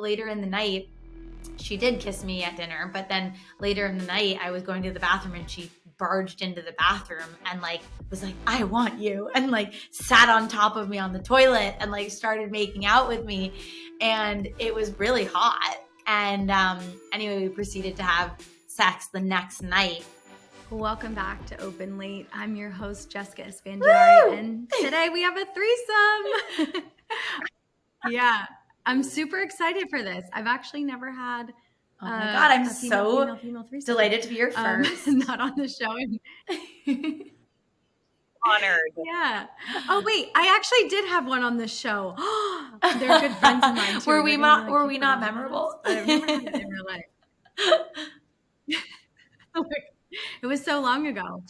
later in the night, she did kiss me at dinner, but then later in the night, I was going to the bathroom and she barged into the bathroom and like was like, I want you, and like sat on top of me on the toilet and like started making out with me. And it was really hot. And anyway, we proceeded to have sex the next night. Welcome back to Open Late. I'm your host, Jessica Esfandiari, and today we have a threesome. Yeah, I'm super excited for this. I've actually never had oh my God, I'm so female threesome. Delighted to be your first. Not on the show. Honored. Yeah. Oh wait, I actually did have one on the show. They're good friends of mine too. Were we not memorable? I've never had it in real life. It was so long ago.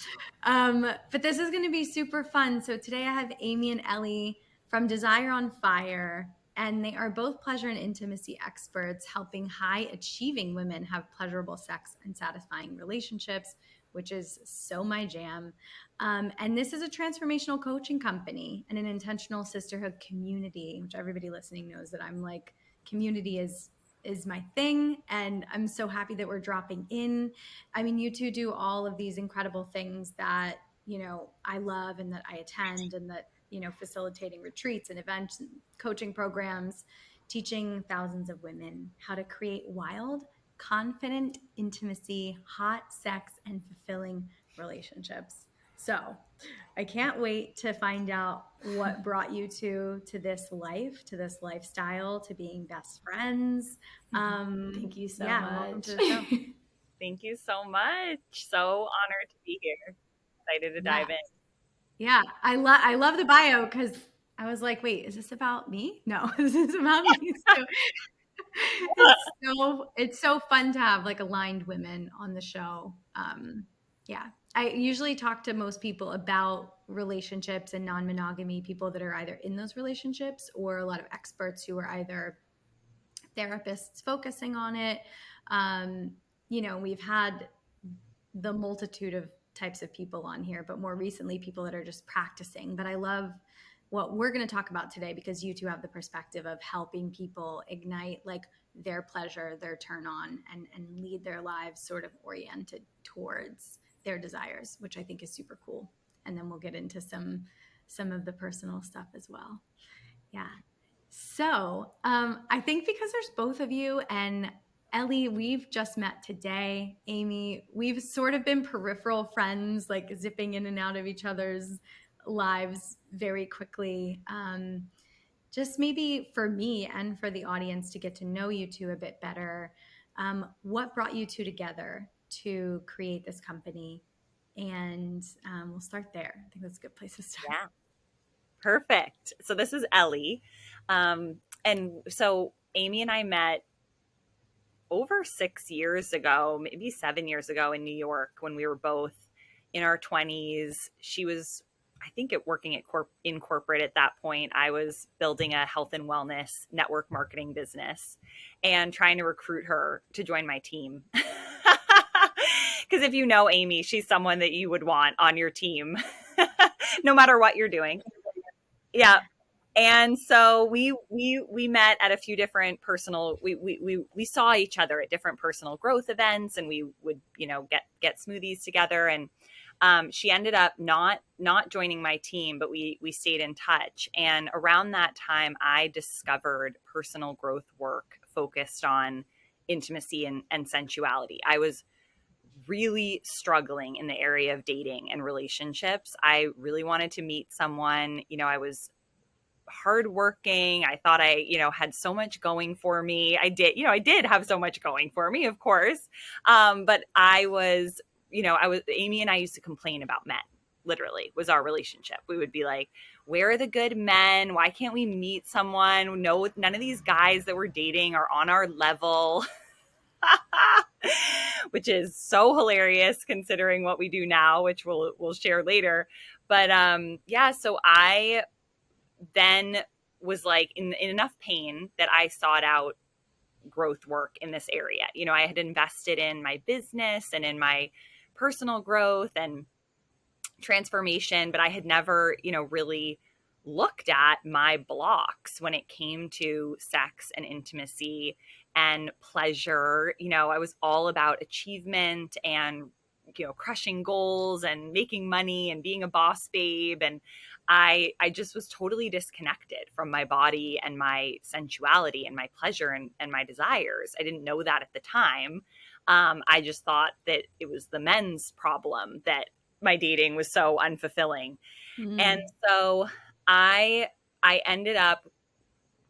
But this is going to be super fun. So today I have Aimee and Ellie from Desire on Fire, and they are both pleasure and intimacy experts helping high achieving women have pleasurable sex and satisfying relationships, which is so my jam. And this is a transformational coaching company and an intentional sisterhood community, which everybody listening knows that I'm like, community is my thing. And I'm so happy that we're dropping in. I mean, you two do all of these incredible things that, you know, I love and that I attend, and that, you know, facilitating retreats and events and coaching programs, teaching thousands of women how to create wild, confident intimacy, hot sex, and fulfilling relationships. So I can't wait to find out what brought you to this life, to this lifestyle, to being best friends. Thank you so much. Welcome to the show. Thank you so much. So honored to be here. Excited to dive in. Yeah, I love the bio because I was like, wait, is this about me? No, this is about me. So it's so fun to have like aligned women on the show. Yeah, I usually talk to most people about relationships and non-monogamy, people that are either in those relationships or a lot of experts who are either therapists focusing on it. You know, we've had the multitude of types of people on here, but more recently people that are just practicing. But I love what we're going to talk about today because you two have the perspective of helping people ignite like their pleasure, their turn on, and lead their lives sort of oriented towards their desires, which I think is super cool. And then we'll get into some of the personal stuff as well. Yeah. So I think because there's both of you, and Ellie, we've just met today. Aimee, we've sort of been peripheral friends, like zipping in and out of each other's lives very quickly. Just maybe for me and for the audience to get to know you two a bit better. What brought you two together to create this company? And we'll start there. I think that's a good place to start. Yeah. Perfect. So this is Ellie. And so Aimee and I met over 6 years ago, maybe 7 years ago in New York when we were both in our 20s. She was, I think, working in corporate at that point. I was building a health and wellness network marketing business and trying to recruit her to join my team. Because if you know Aimee, she's someone that you would want on your team, no matter what you're doing. Yeah. And so we met at a few different personal, we saw each other at different personal growth events, and we would, you know, get smoothies together. And she ended up not joining my team, but we stayed in touch. And around that time, I discovered personal growth work focused on intimacy and sensuality. I was really struggling in the area of dating and relationships. I really wanted to meet someone. You know, I was hardworking. I thought I, you know, had so much going for me. I did have so much going for me, of course. But I was, Aimee and I used to complain about men, literally, was our relationship. We would be like, where are the good men? Why can't we meet someone? No, none of these guys that we're dating are on our level. Which is so hilarious considering what we do now, which we'll share later. But so I then was like in enough pain that I sought out growth work in this area. You know, I had invested in my business and in my personal growth and transformation, but I had never, you know, really looked at my blocks when it came to sex and intimacy and pleasure. You know, I was all about achievement and, you know, crushing goals and making money and being a boss babe. And I just was totally disconnected from my body and my sensuality and my pleasure and my desires. I didn't know that at the time. I just thought that it was the men's problem that my dating was so unfulfilling. And so I I ended up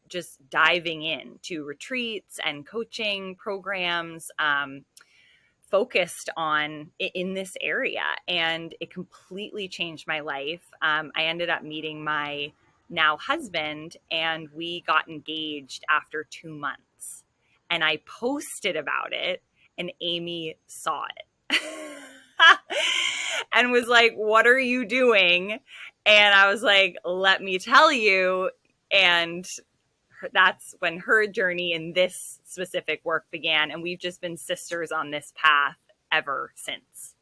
just diving into retreats and coaching programs, focused on in this area, and it completely changed my life. I ended up meeting my now husband, and we got engaged after 2 months. And I posted about it, and Aimee saw it and was like, "What are you doing?" And I was like, "Let me tell you." And that's when her journey in this specific work began. And we've just been sisters on this path ever since.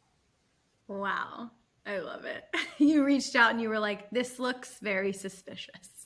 Wow. I love it. You reached out and you were like, this looks very suspicious.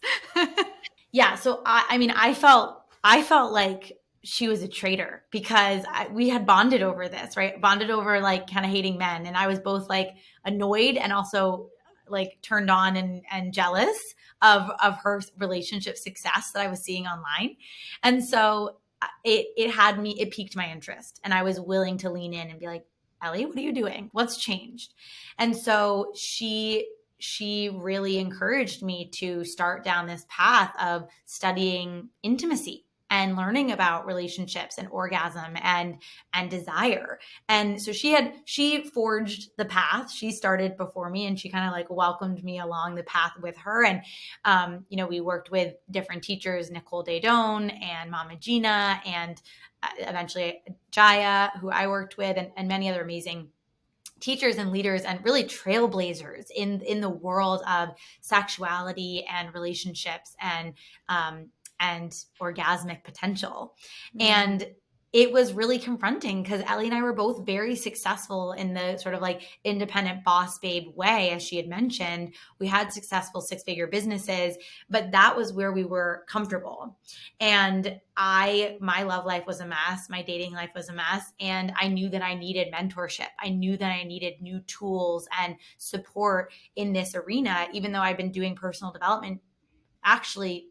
Yeah. So I mean, I felt like she was a traitor because we had bonded over this, right? Bonded over like kind of hating men. And I was both like annoyed and also like turned on and jealous of her relationship success that I was seeing online. And so it piqued my interest, and I was willing to lean in and be like, Ellie, what are you doing? What's changed? And so she really encouraged me to start down this path of studying intimacy and learning about relationships and orgasm and desire. And so she forged the path. She started before me, and she kind of like welcomed me along the path with her. And you know, we worked with different teachers, Nicole Daydone and Mama Gina, and eventually Jaya, who I worked with, and many other amazing teachers and leaders and really trailblazers in the world of sexuality and relationships and orgasmic potential. And it was really confronting because Ellie and I were both very successful in the sort of like independent boss babe way. As she had mentioned, we had successful 6-figure businesses, but that was where we were comfortable. And my love life was a mess. My dating life was a mess. And I knew that I needed mentorship. I knew that I needed new tools and support in this arena, even though I've been doing personal development actually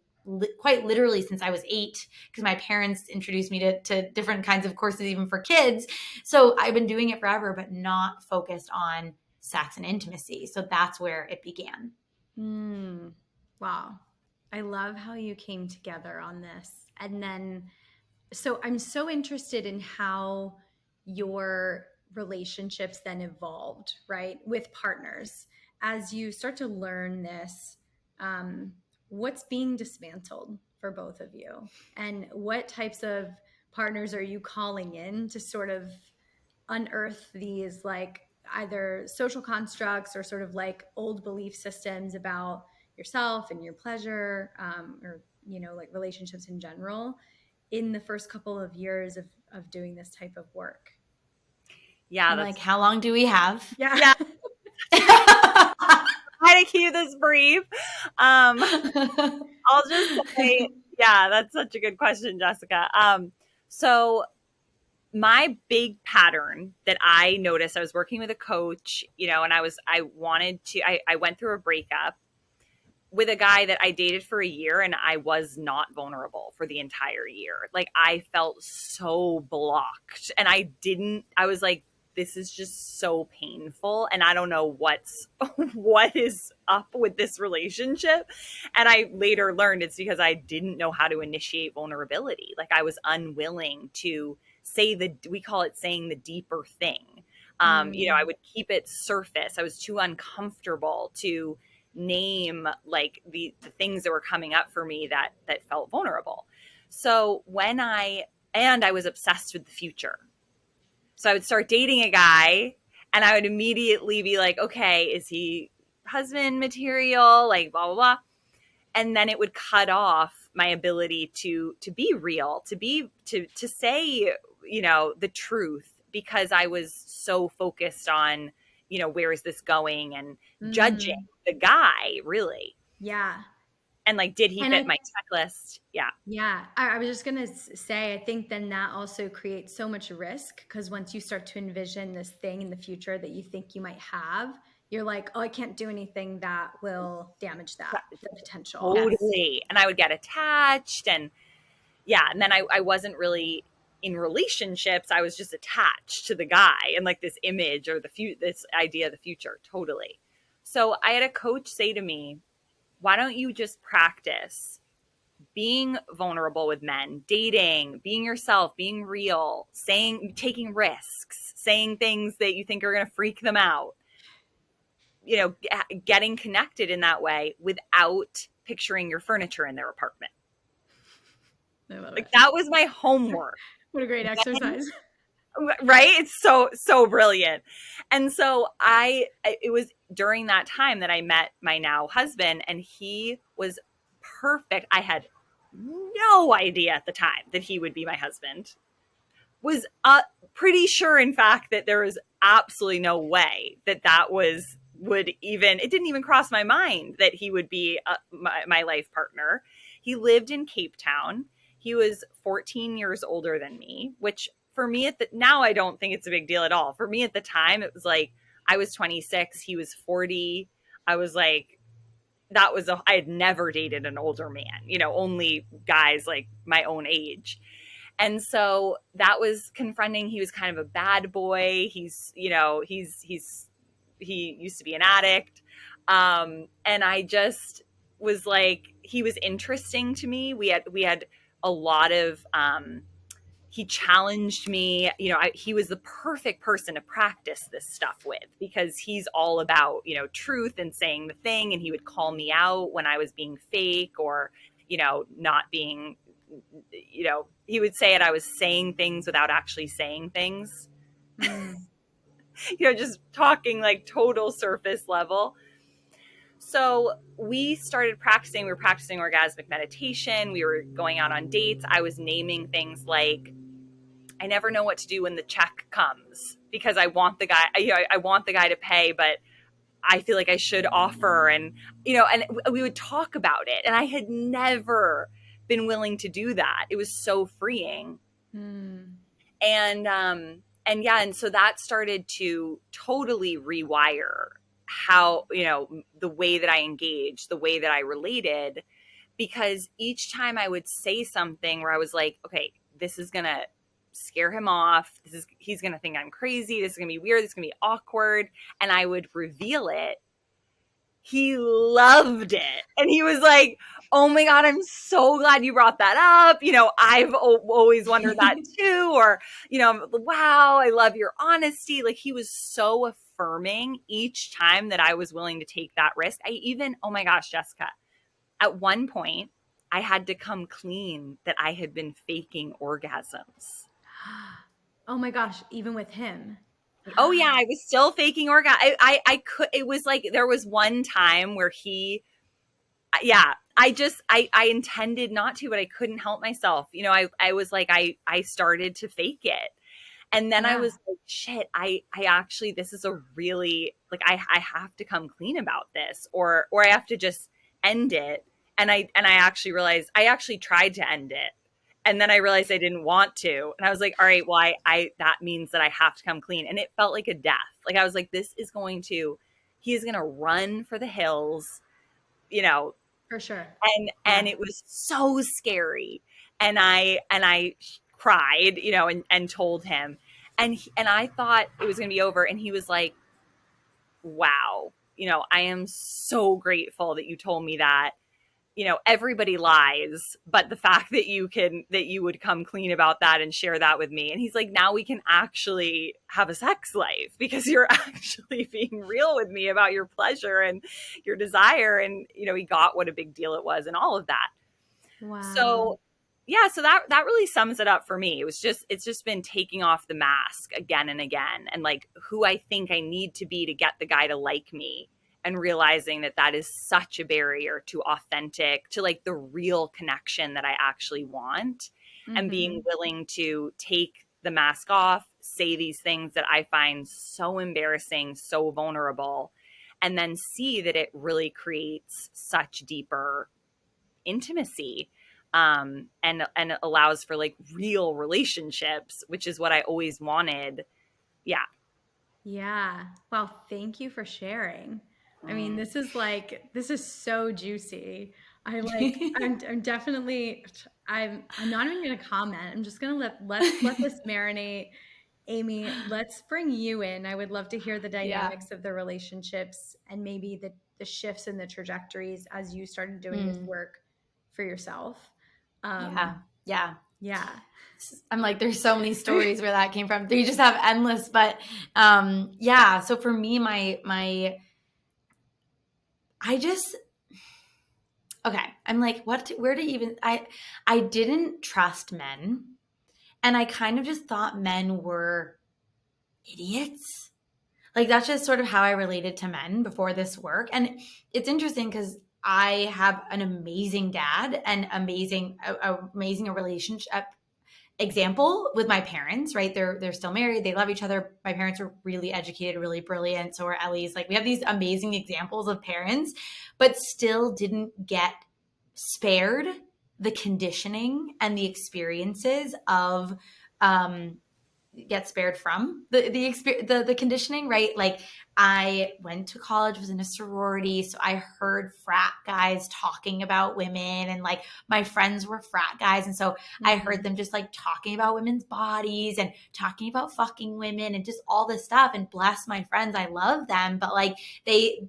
quite literally since I was 8, because my parents introduced me to different kinds of courses, even for kids. So I've been doing it forever, but not focused on sex and intimacy. So that's where it began. Wow. I love how you came together on this. And then, so I'm so interested in how your relationships then evolved, right, with partners. As you start to learn this, what's being dismantled for both of you? And what types of partners are you calling in to sort of unearth these like either social constructs or sort of like old belief systems about yourself and your pleasure, or, you know, like relationships in general in the first couple of years of doing this type of work? Yeah. And like, how long do we have? Yeah. Try to keep this brief. I'll just say, yeah, that's such a good question, Jessica. So my big pattern that I noticed, I was working with a coach, you know, and I went through a breakup with a guy that I dated for a year, and I was not vulnerable for the entire year. Like, I felt so blocked, and I was like, this is just so painful, and I don't know what is up with this relationship. And I later learned it's because I didn't know how to initiate vulnerability. Like, I was unwilling to we call it saying the deeper thing. You know, I would keep it surface. I was too uncomfortable to name like the things that were coming up for me that felt vulnerable. So I was obsessed with the future. So I would start dating a guy, and I would immediately be like, okay, is he husband material? Like, blah, blah, blah. And then it would cut off my ability to be real, to say, you know, the truth, because I was so focused on, you know, where is this going, and judging the guy, really. Yeah. And like, did he And fit my checklist? Yeah. yeah, I was just going to say, I think then that also creates so much risk, because once you start to envision this thing in the future that you think you might have, you're like, oh, I can't do anything that will damage that, the potential. Yes. Totally. And I would get attached, and yeah. And then I wasn't really in relationships. I was just attached to the guy and like this image or this idea of the future. Totally. So I had a coach say to me, why don't you just practice being vulnerable with men, dating, being yourself, being real, taking risks, saying things that you think are going to freak them out, you know, getting connected in that way without picturing your furniture in their apartment. I love Like, it. that was my homework. What a great exercise. Right? It's so brilliant. And so it was during that time that I met my now husband, and he was perfect. I had no idea at the time that he would be my husband. Was pretty sure, in fact, that there was absolutely no way that it didn't even cross my mind that he would be my life partner. He lived in Cape Town. He was 14 years older than me, which for me now I don't think it's a big deal at all. For me at the time, it was like I was 26, he was 40. I was like, I had never dated an older man, only guys like my own age. And so that was confronting. He was kind of a bad boy. He used to be an addict. And I just was like, he was interesting to me. We had a lot of, he challenged me. He was the perfect person to practice this stuff with, because he's all about, truth and saying the thing. And he would call me out when I was being fake or, not being, he would say it. I was saying things without actually saying things, just talking like total surface level. So we started practicing. We were practicing orgasmic meditation. We were going out on dates. I was naming things like, I never know what to do when the check comes, because I want the guy, I want the guy to pay, but I feel like I should offer. And, and we would talk about it. And I had never been willing to do that. It was so freeing. And yeah, and so that started to totally rewire how, the way that I engaged, the way that I related, because each time I would say something where I was like, okay, this is going to scare him off. He's going to think I'm crazy. This is going to be weird. This is going to be awkward. And I would reveal it. He loved it. And he was like, oh my God, I'm so glad you brought that up. I've always wondered that too. Or, wow, I love your honesty. Like, he was so affirming each time that I was willing to take that risk. Oh my gosh, Jessica, at one point I had to come clean that I had been faking orgasms. Oh my gosh, even with him. Oh yeah, I was still faking orgasm. I could. It was like there was one time where I intended not to, but I couldn't help myself. I was like, I started to fake it. And then I was like, shit, I actually, this is a really, like, I have to come clean about this, or I have to just end it. And I actually realized I actually tried to end it. And then I realized I didn't want to. And I was like, all right, well, that means that I have to come clean. And it felt like a death. Like, I was like, he is going to run for the hills, For sure. And it was so scary. And I cried, and told him, and I thought it was going to be over. And he was like, wow, I am so grateful that you told me that. Everybody lies, but the fact that you would come clean about that and share that with me. And he's like, now we can actually have a sex life, because you're actually being real with me about your pleasure and your desire. And, he got what a big deal it was and all of that. Wow. So yeah, so that really sums it up for me. It's just been taking off the mask again and again, and like who I think I need to be to get the guy to like me, and realizing that is such a barrier to authentic, to like the real connection that I actually want, and being willing to take the mask off, say these things that I find so embarrassing, so vulnerable, and then see that it really creates such deeper intimacy, and allows for like real relationships, which is what I always wanted. Yeah. Yeah. Well, thank you for sharing. I mean, this is so juicy. I'm definitely I'm not even gonna comment. I'm just gonna let's let this marinate. Aimee, let's bring you in. I would love to hear the Yeah. dynamics of the relationships and maybe the shifts in the trajectories as you started doing this work for yourself. Yeah. Yeah. Yeah. I'm like, there's so many stories where that came from. You just have endless, but yeah. So for me, I just, okay. I'm like, where to even, I didn't trust men, and I kind of just thought men were idiots. Like that's just sort of how I related to men before this work. And it's interesting because I have an amazing dad and amazing relationship example with my parents, right? They're still married. They love each other. My parents are really educated, really brilliant. So are Ellie's. Like we have these amazing examples of parents, but still didn't get spared the conditioning and the experiences of get spared from the conditioning, right? Like I went to college, was in a sorority, so I heard frat guys talking about women, and like my friends were frat guys, and so I heard them just like talking about women's bodies and talking about fucking women and just all this stuff. And bless my friends, I love them, but like they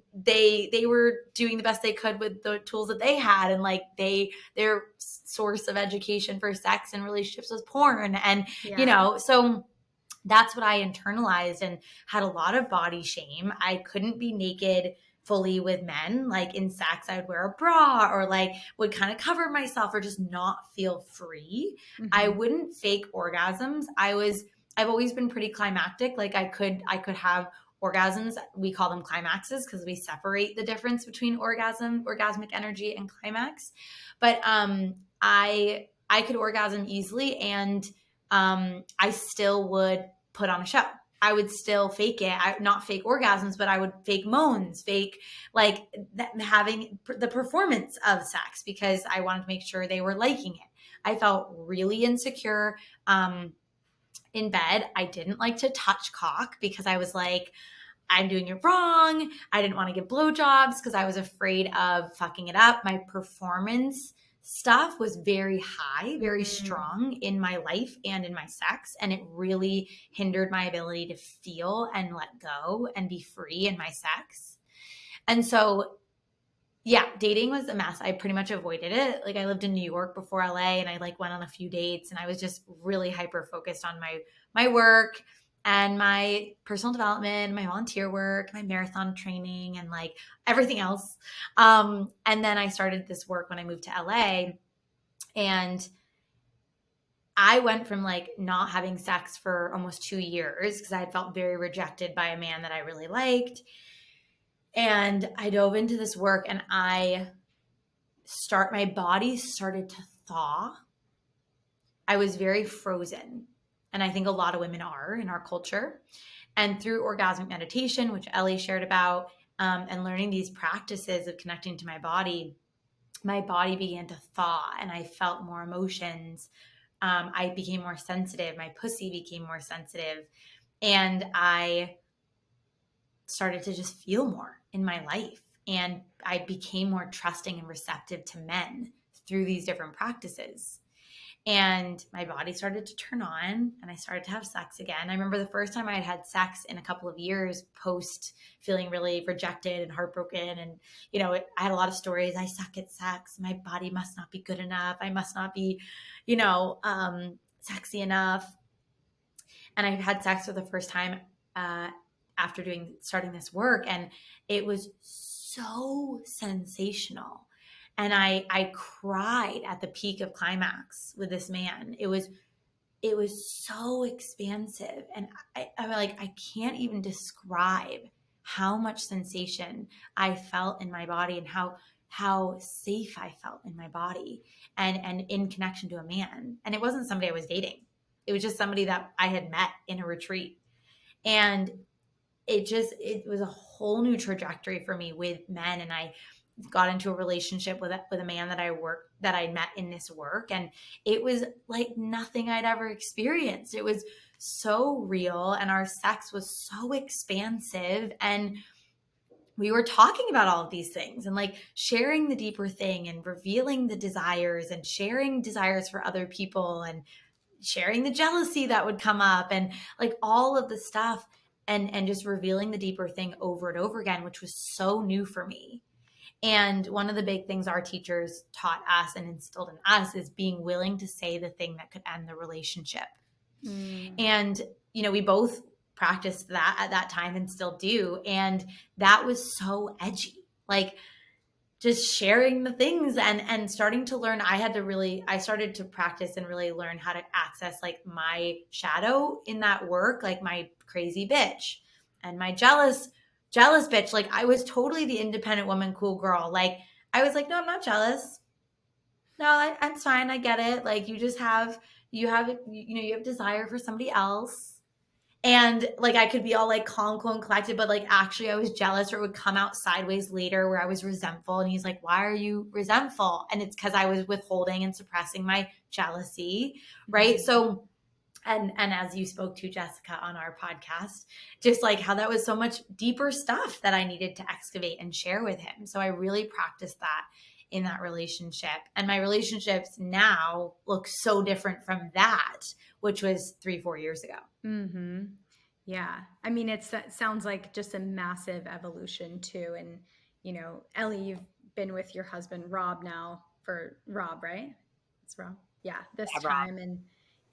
were doing the best they could with the tools that they had, and like their source of education for sex and relationships was porn, and so that's what I internalized and had a lot of body shame. I couldn't be naked fully with men. Like in sex, I would wear a bra or like would kind of cover myself or just not feel free. I wouldn't fake orgasms. I've always been pretty climactic. Like I could have orgasms. We call them climaxes because we separate the difference between orgasmic energy and climax. But I could orgasm easily, and I still would put on a show. I would still fake it. Not fake orgasms, but I would fake moans, fake like having the performance of sex because I wanted to make sure they were liking it. I felt really insecure in bed. I didn't like to touch cock because I was like, I'm doing it wrong. I didn't want to get blowjobs because I was afraid of fucking it up. My performance stuff was very high, very strong in my life and in my sex. And it really hindered my ability to feel and let go and be free in my sex. And so, yeah, dating was a mess. I pretty much avoided it. Like I lived in New York before LA, and I like went on a few dates, and I was just really hyper focused on my work and my personal development, my volunteer work, my marathon training, and like everything else. And then I started this work when I moved to LA, and I went from like not having sex for almost 2 years because I had felt very rejected by a man that I really liked. And I dove into this work, and my body started to thaw. I was very frozen. And I think a lot of women are in our culture. And through orgasmic meditation, which Ellie shared about, and learning these practices of connecting to my body began to thaw, and I felt more emotions. I became more sensitive. My pussy became more sensitive. And I started to just feel more in my life. And I became more trusting and receptive to men through these different practices. And my body started to turn on, and I started to have sex again. I remember the first time I had had sex in a couple of years post feeling really rejected and heartbroken. And, I had a lot of stories. I suck at sex. My body must not be good enough. I must not be, sexy enough. And I had sex for the first time after starting this work, and it was so sensational. And I cried at the peak of climax with this man. It was so expansive, and I'm like, I can't even describe how much sensation I felt in my body, and how safe I felt in my body, and in connection to a man. And it wasn't somebody I was dating. It was just somebody that I had met in a retreat. And it was a whole new trajectory for me with men. And I got into a relationship with a man that I met in this work, and it was like nothing I'd ever experienced. It was so real, and our sex was so expansive, and we were talking about all of these things and like sharing the deeper thing and revealing the desires and sharing desires for other people and sharing the jealousy that would come up and like all of the stuff, and just revealing the deeper thing over and over again, which was so new for me. And one of the big things our teachers taught us and instilled in us is being willing to say the thing that could end the relationship. And, we both practiced that at that time and still do. And that was so edgy. Like, just sharing the things and starting to learn. I started to practice and really learn how to access like my shadow in that work, like my crazy bitch and my jealous bitch. Like, I was totally the independent woman, cool girl. Like, I was like, no, I'm not jealous. No, I'm fine. I get it. Like, you have desire for somebody else. And like, I could be all like calm, cool, and collected, but like actually I was jealous, or it would come out sideways later where I was resentful. And he's like, why are you resentful? And it's because I was withholding and suppressing my jealousy. Right. Mm-hmm. So, and as you spoke to, Jessica, on our podcast, just like how that was so much deeper stuff that I needed to excavate and share with him. So I really practiced that in that relationship. And my relationships now look so different from that, which was 3-4 years ago. Mm-hmm. Yeah. I mean, it sounds like just a massive evolution too. And, Ellie, you've been with your husband, Rob, now for Rob, right? It's Rob. Yeah. This Yeah, Rob. time. And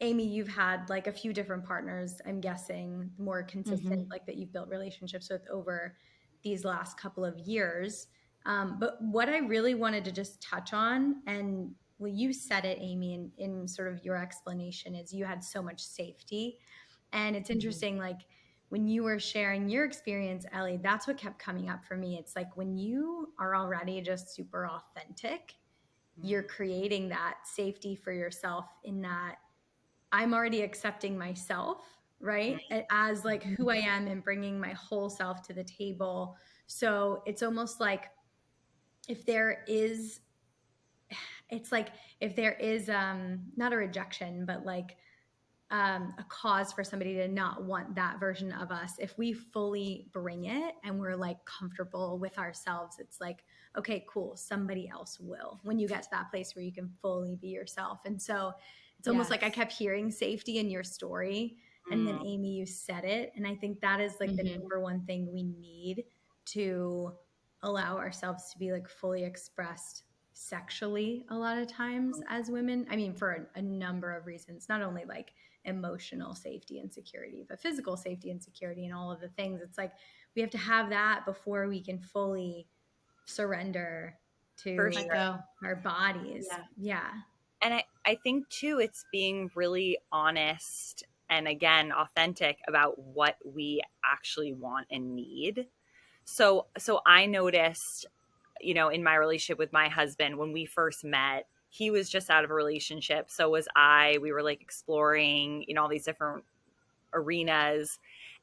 Aimee, you've had like a few different partners, I'm guessing, more consistent, like that you've built relationships with over these last couple of years. But what I really wanted to just touch on, and well, you said it, Aimee, in sort of your explanation, is you had so much safety. And it's interesting, like when you were sharing your experience, Ellie, that's what kept coming up for me. It's like when you are already just super authentic, you're creating that safety for yourself, in that I'm already accepting myself, right? As like who I am, and bringing my whole self to the table. So it's almost like if there is, it's like if there is not a rejection, but like a cause for somebody to not want that version of us, if we fully bring it and we're like comfortable with ourselves, it's like, okay, cool, somebody else will, when you get to that place where you can fully be yourself. And so it's almost like I kept hearing safety in your story, and then Aimee, you said it, and I think that is like the number one thing we need to allow ourselves to be like fully expressed sexually a lot of times as women. I mean, for a number of reasons, not only like emotional safety and security, but physical safety and security, and all of the things. It's like we have to have that before we can fully surrender to our bodies. Yeah. And I think too, it's being really honest and again, authentic about what we actually want and need. So I noticed, in my relationship with my husband, when we first met, he was just out of a relationship. So was I. We were like exploring, all these different arenas.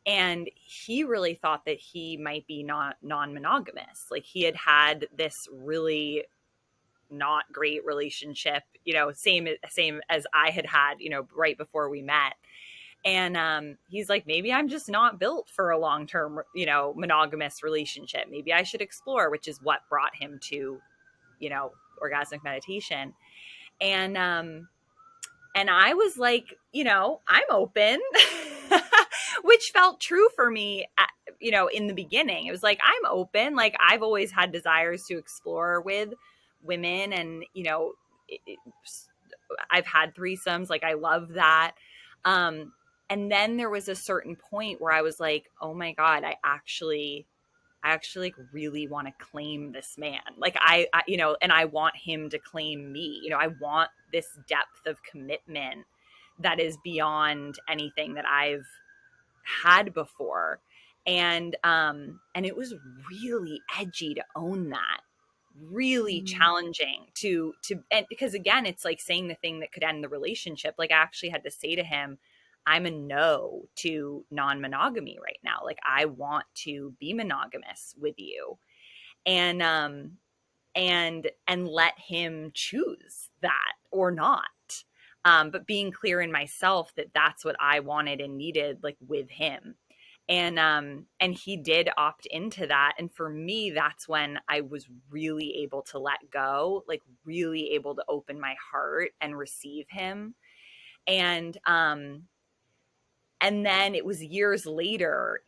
And he really thought that he might be not non-monogamous. Like he had this really not great relationship, same as I had, right before we met. And he's like, maybe I'm just not built for a long-term, monogamous relationship. Maybe I should explore, which is what brought him to, orgasmic meditation. And I was like, I'm open, which felt true for me, in the beginning. It was like, I'm open. Like I've always had desires to explore with women, and, I've had threesomes. Like I love that. And then there was a certain point where I was like, oh my God, I actually like really want to claim this man. Like I and I want him to claim me. I want this depth of commitment that is beyond anything that I've had before. And it was really edgy to own that. Really challenging to and because again, it's like saying the thing that could end the relationship. Like I actually had to say to him, I'm a no to non-monogamy right now. Like, I want to be monogamous with you. And and let him choose that or not. But being clear in myself that that's what I wanted and needed, like, with him. And he did opt into that. And for me, that's when I was really able to let go, like really able to open my heart and receive him. And and then it was years later,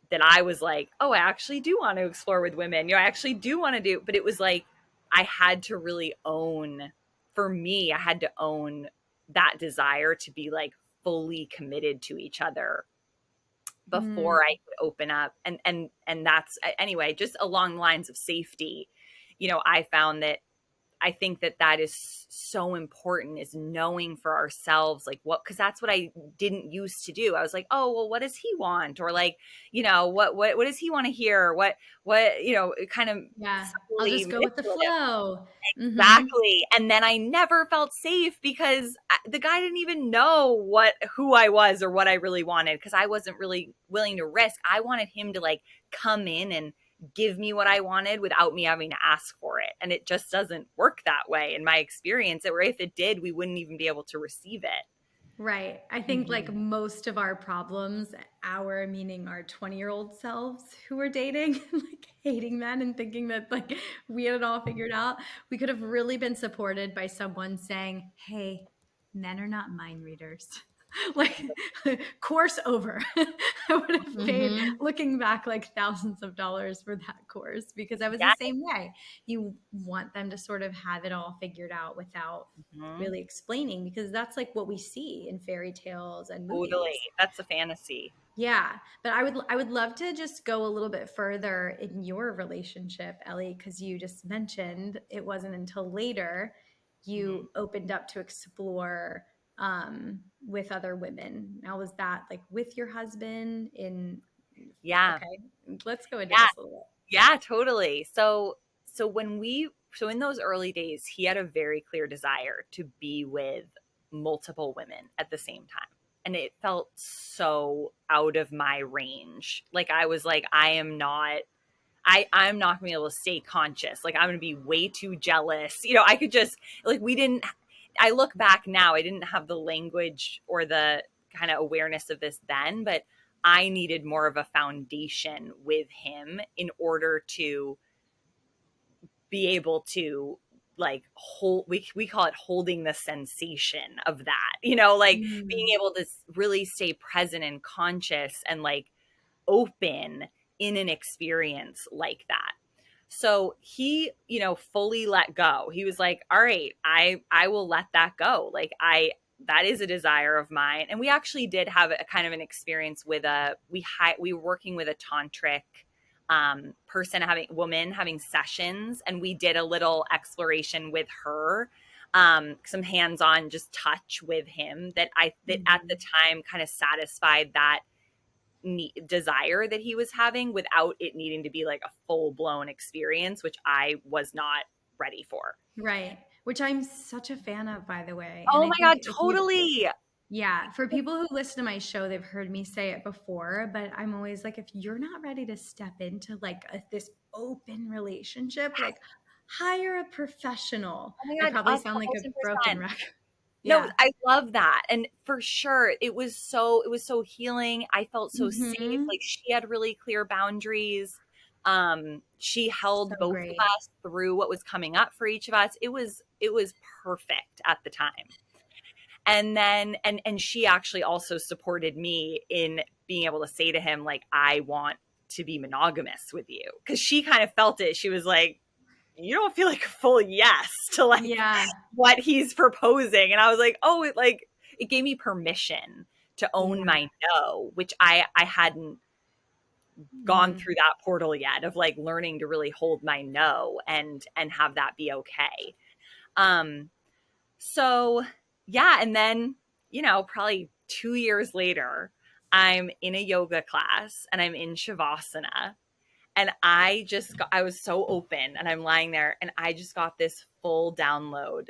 that I was like, oh, I actually do want to explore with women. I actually do want to do, but it was like I had to really own, for me, I had to own that desire to be like fully committed to each other before I could open up. And that's, anyway, just along the lines of safety. I found that I think that that is so important, is knowing for ourselves, like, what, because that's what I didn't used to do. I was like, oh, well, what does he want? Or like, what does he want to hear? It kind of Yeah. I'll subtly just go with the manipulative. flow. Exactly. And then I never felt safe because the guy didn't even know who I was or what I really wanted, because I wasn't really willing to risk. I wanted him to like come in and give me what I wanted without me having to ask for it. And it just doesn't work that way in my experience. Or if it did, we wouldn't even be able to receive it. Right. I think like most of our problems, our meaning our 20-year-old selves who were dating, like hating men and thinking that like we had it all figured out, we could have really been supported by someone saying, hey, men are not mind readers. Like, course over. I would have paid, Mm-hmm. looking back, like thousands of dollars for that course, because I was Yeah. the same way. You want them to sort of have it all figured out without Mhm. really explaining, because that's like what we see in fairy tales and Totally. movies. That's a fantasy. Yeah, but I would love to just go a little bit further in your relationship, Ellie, because you just mentioned it wasn't until later Mhm. you opened up to explore with other women. Now, was that like with your husband in? Yeah. Okay, let's go into Yeah. this a little Yeah, totally. So in those early days, he had a very clear desire to be with multiple women at the same time. And it felt so out of my range. Like, I was like, I'm not gonna be able to stay conscious. Like, I'm gonna be way too jealous. I could just, like, I look back now, I didn't have the language or the kind of awareness of this then, but I needed more of a foundation with him in order to be able to like hold, we call it holding the sensation of that, like being bit. able to really stay present and conscious and like open in an experience like that. So he, fully let go. He was like, all right, I will let that go. Like, that is a desire of mine. And we actually did have a kind of an experience with we were working with a tantric woman having sessions, and we did a little exploration with her, some hands-on just touch with him that at the time kind of satisfied that desire that he was having without it needing to be like a full-blown experience, which I was not ready for. Right. Which I'm such a fan of, by the way. And Oh I my think God, if you, totally. yeah, for people who listen to my show, they've heard me say it before, but I'm always like, if you're not ready to step into like this open relationship, like hire a professional. Oh my I God, probably sound like a broken 1,000%. record. No, Yeah. I love that. And for sure, it was so healing. I felt so safe. Hmm. Like, she had really clear boundaries. She So held both of great. us through what was coming up for each of us. It was perfect at the time. And then and she actually also supported me in being able to say to him, like, I want to be monogamous with you, because she kind of felt it. She was like, you don't feel like a full yes to like Yeah. what he's proposing. And I was like, oh, it gave me permission to own Yeah. my no, which I hadn't gone Mm. through that portal yet, of like learning to really hold my no and have that be okay. um so yeah, and then, probably 2 years later, I'm in a yoga class and I'm in shavasana, and I was so open, and I'm lying there, and I just got this full download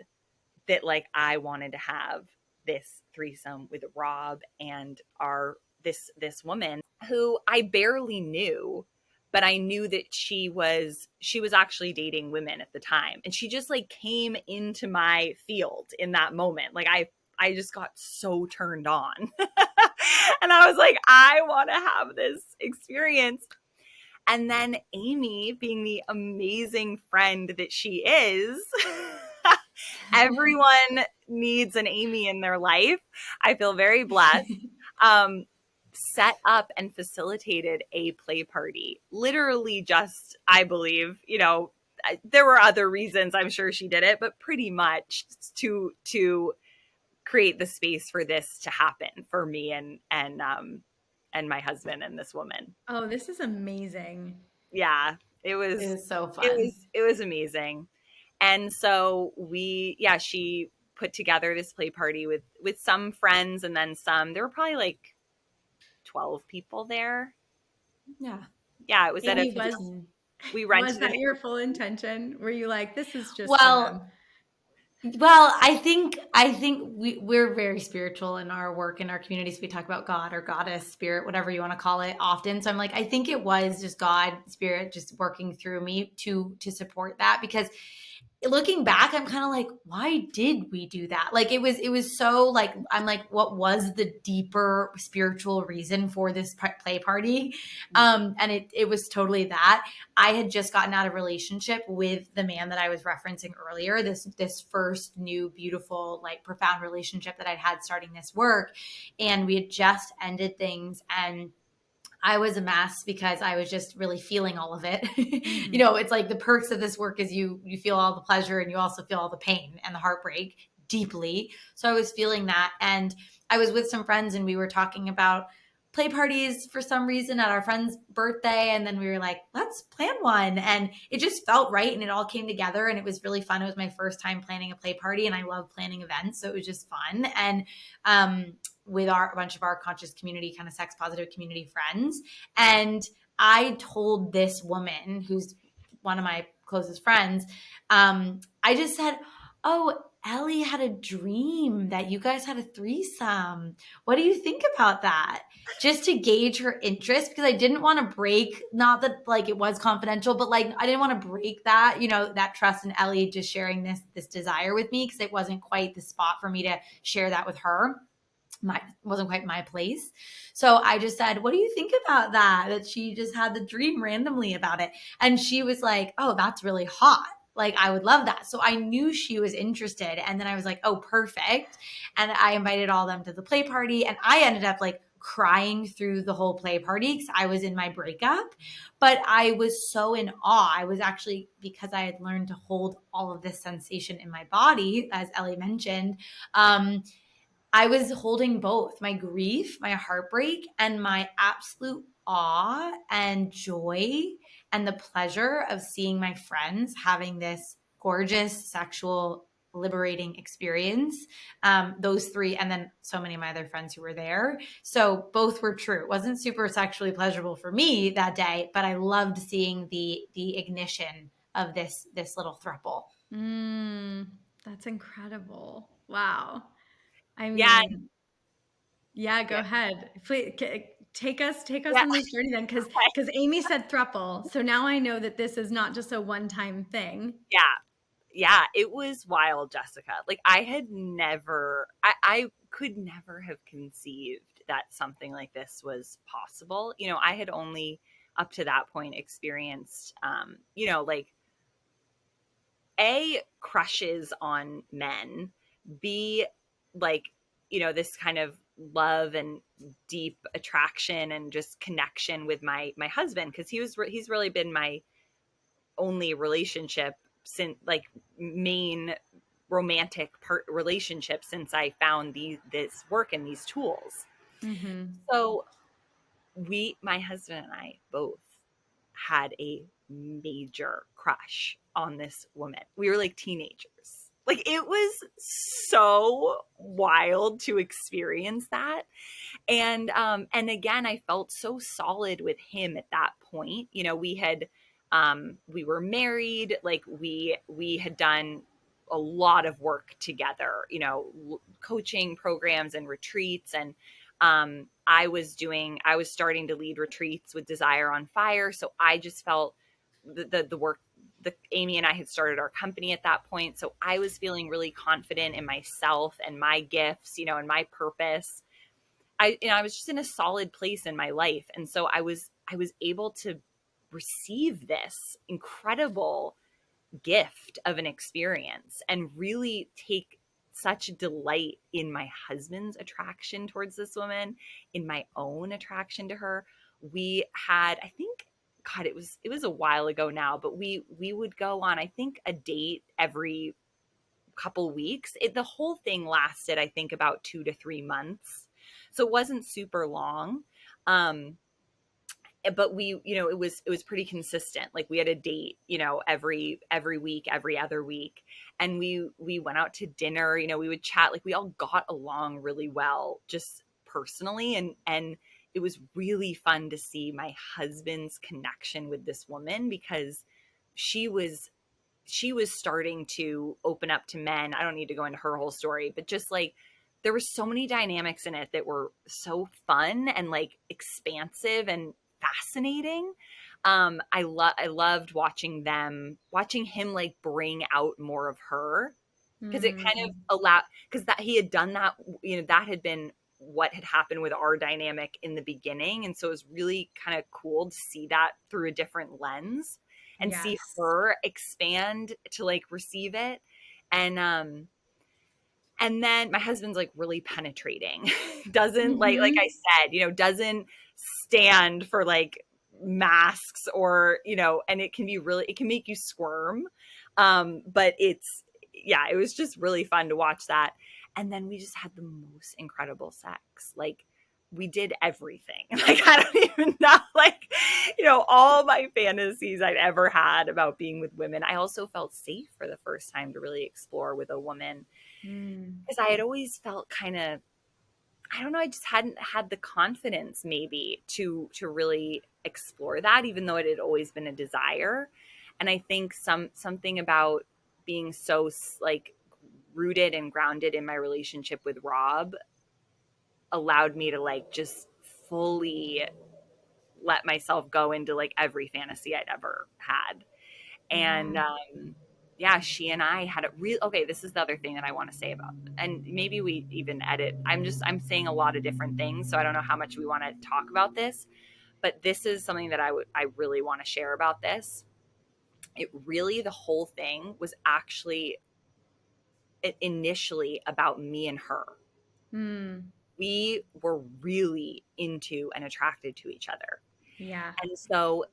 that like I wanted to have this threesome with Rob and this woman who I barely knew, but I knew that she was actually dating women at the time. And she just like came into my field in that moment. Like I just got so turned on. And I was like, I want to have this experience. And then Aimee, being the amazing friend that she is, everyone needs an Aimee in their life. I feel very blessed. Set up and facilitated a play party. Literally just, I believe, there were other reasons I'm sure she did it, but pretty much to create the space for this to happen for me and my husband and this woman. Oh, this is amazing. Yeah, it was so fun. It was amazing. And so she put together this play party with some friends, and then there were probably like 12 people there. Yeah. Yeah, it was Aimee, we rented. Was that your full intention? Were you like, this is just Well, I think we're very spiritual in our work, in our communities. We talk about God or goddess, spirit, whatever you want to call it, often. So I'm like, I think it was just God, spirit, just working through me to support that, because looking back, I'm kind of like, why did we do that? Like it was so like, I'm like, what was the deeper spiritual reason for this play party? And it was totally that. I had just gotten out of a relationship with the man that I was referencing earlier, this first new, beautiful, like profound relationship that I'd had starting this work. And we had just ended things, and I was a mess because I was just really feeling all of it. Mm-hmm. It's like the perks of this work is you feel all the pleasure, and you also feel all the pain and the heartbreak deeply. So I was feeling that. And I was with some friends, and we were talking about play parties for some reason at our friend's birthday. And then we were like, let's plan one. And it just felt right. And it all came together, and it was really fun. It was my first time planning a play party, and I love planning events. So it was just fun. And, with a bunch of our conscious community, kind of sex positive community friends. And I told this woman, who's one of my closest friends, I just said, oh, Ellie had a dream that you guys had a threesome. What do you think about that? Just to gauge her interest, because I didn't want to break, not that like it was confidential, but like I didn't want to break that, that trust in Ellie just sharing this desire with me, because it wasn't quite the spot for me to share that with her. Wasn't quite my place. So I just said, what do you think about that she just had the dream randomly about it? And she was like, oh, that's really hot. Like, I would love that. So I knew she was interested. And then I was like, oh, perfect. And I invited all of them to the play party. And I ended up like crying through the whole play party because I was in my breakup. But I was so in awe. I was actually, because I had learned to hold all of this sensation in my body, as Ellie mentioned, I was holding both my grief, my heartbreak, and my absolute awe and joy and the pleasure of seeing my friends having this gorgeous sexual liberating experience. Those three, and then so many of my other friends who were there. So both were true. It wasn't super sexually pleasurable for me that day, but I loved seeing the ignition of this little throuple. That's incredible. Wow. I mean, go ahead. Please take us on this journey then, because Aimee said throuple. So now I know that this is not just a one-time thing. Yeah, it was wild, Jessica. Like I could never have conceived that something like this was possible. I had only up to that point experienced, like A, crushes on men, B, like, this kind of love and deep attraction and just connection with my husband, because he's really been my only relationship since, like, main romantic relationship since I found this work and these tools. Mm-hmm. So my husband and I both had a major crush on this woman. We were like teenagers. Like, it was so wild to experience that. And again, I felt so solid with him at that point. We were married, like we had done a lot of work together, coaching programs and retreats. And I was starting to lead retreats with Desire on Fire. So I just felt the work, Aimee and I had started our company at that point. So I was feeling really confident in myself and my gifts, and my purpose. I was just in a solid place in my life. And so I was able to receive this incredible gift of an experience and really take such delight in my husband's attraction towards this woman, in my own attraction to her. We had, I think, God, it was a while ago now, but we would go on, I think, a date every couple weeks. The whole thing lasted, I think, about 2 to 3 months. So it wasn't super long. But we, it was pretty consistent. Like we had a date, every week, every other week. And we went out to dinner, we would chat, like we all got along really well, just personally. And it was really fun to see my husband's connection with this woman, because she was starting to open up to men. I don't need to go into her whole story, but just like there were so many dynamics in it that were so fun and like expansive and fascinating. I loved watching him like bring out more of her, because it kind of allowed, because that he had done that, that had been what had happened with our dynamic in the beginning. And so it was really kind of cool to see that through a different lens and see her expand to like receive it. And then my husband's like really penetrating, doesn't like I said, doesn't stand for like masks or, and it can make you squirm. But it was just really fun to watch that. And then we just had the most incredible sex. Like we did everything. Like, I don't even know, like, all my fantasies I'd ever had about being with women. I also felt safe for the first time to really explore with a woman, because I had always felt kind of, I don't know, I just hadn't had the confidence maybe to really explore that, even though it had always been a desire. And I think something about being so like rooted and grounded in my relationship with Rob allowed me to like just fully let myself go into like every fantasy I'd ever had. And she and I had a real, okay, this is the other thing that I want to say about, and maybe we even edit. I'm saying a lot of different things, so I don't know how much we want to talk about this, but this is something that I really want to share about this. It really, the whole thing was actually initially about me and her. We were really into and attracted to each other. Yeah. And so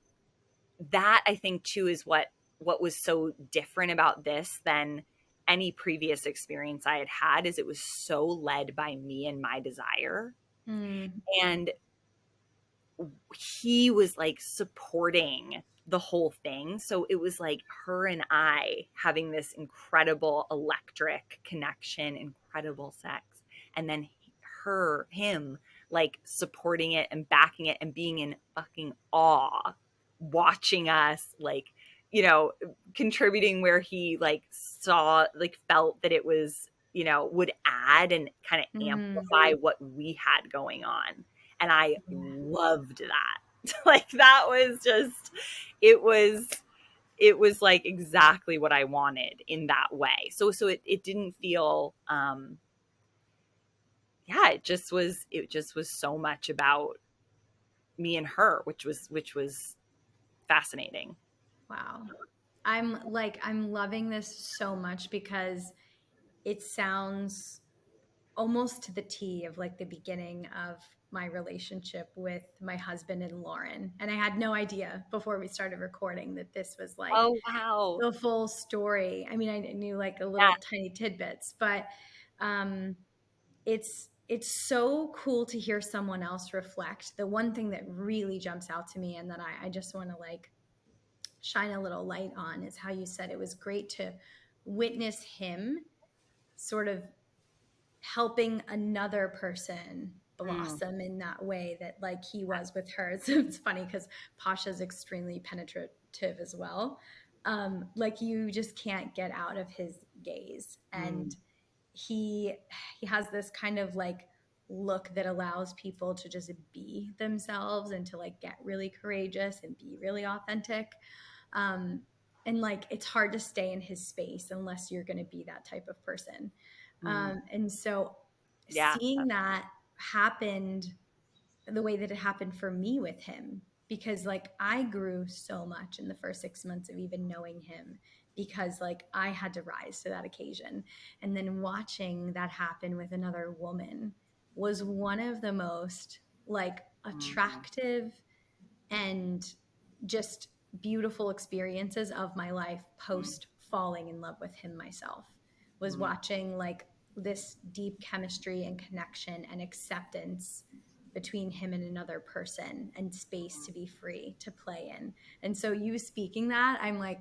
that, I think too, is what was so different about this than any previous experience I had had, is it was so led by me and my desire. And he was like supporting the whole thing. So it was like her and I having this incredible electric connection, incredible sex. And then him like supporting it and backing it and being in fucking awe, watching us, like, contributing where he like saw, like felt that it was, would add and kind of amplify what we had going on. And I loved that. Like that was just, it was like exactly what I wanted in that way. So it didn't feel, it just was so much about me and her, which was fascinating. Wow. I'm loving this so much, because it sounds almost to the T of like the beginning of my relationship with my husband and Lauren. And I had no idea before we started recording that this was like Oh, wow. the full story. I mean, I knew like a little tiny tidbits, but it's so cool to hear someone else reflect. The one thing that really jumps out to me and that I just want to like shine a little light on is how you said it was great to witness him sort of helping another person blossom in that way that like he was with her. So it's funny because Pasha's extremely penetrative as well. Like you just can't get out of his gaze. And he has this kind of like look that allows people to just be themselves and to like get really courageous and be really authentic. And like it's hard to stay in his space unless you're going to be that type of person. And so Yeah. seeing that happened the way that it happened for me with him, because like I grew so much in the first 6 months of even knowing him, because like I had to rise to that occasion. And then watching that happen with another woman was one of the most like attractive and just beautiful experiences of my life post falling in love with him myself, was watching like this deep chemistry and connection and acceptance between him and another person, and space to be free to play in. And so you speaking that, I'm like,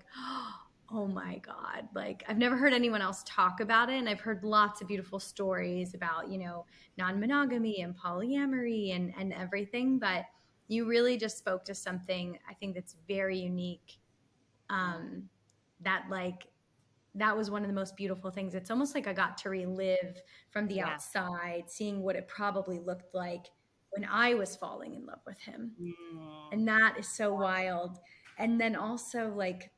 oh my God, like I've never heard anyone else talk about it. And I've heard lots of beautiful stories about, you know, non-monogamy and polyamory and everything, but you really just spoke to something I think that's very unique. That like that was one of the most beautiful things. It's almost like I got to relive from the outside, seeing what it probably looked like when I was falling in love with him. And that is so wild. And then also like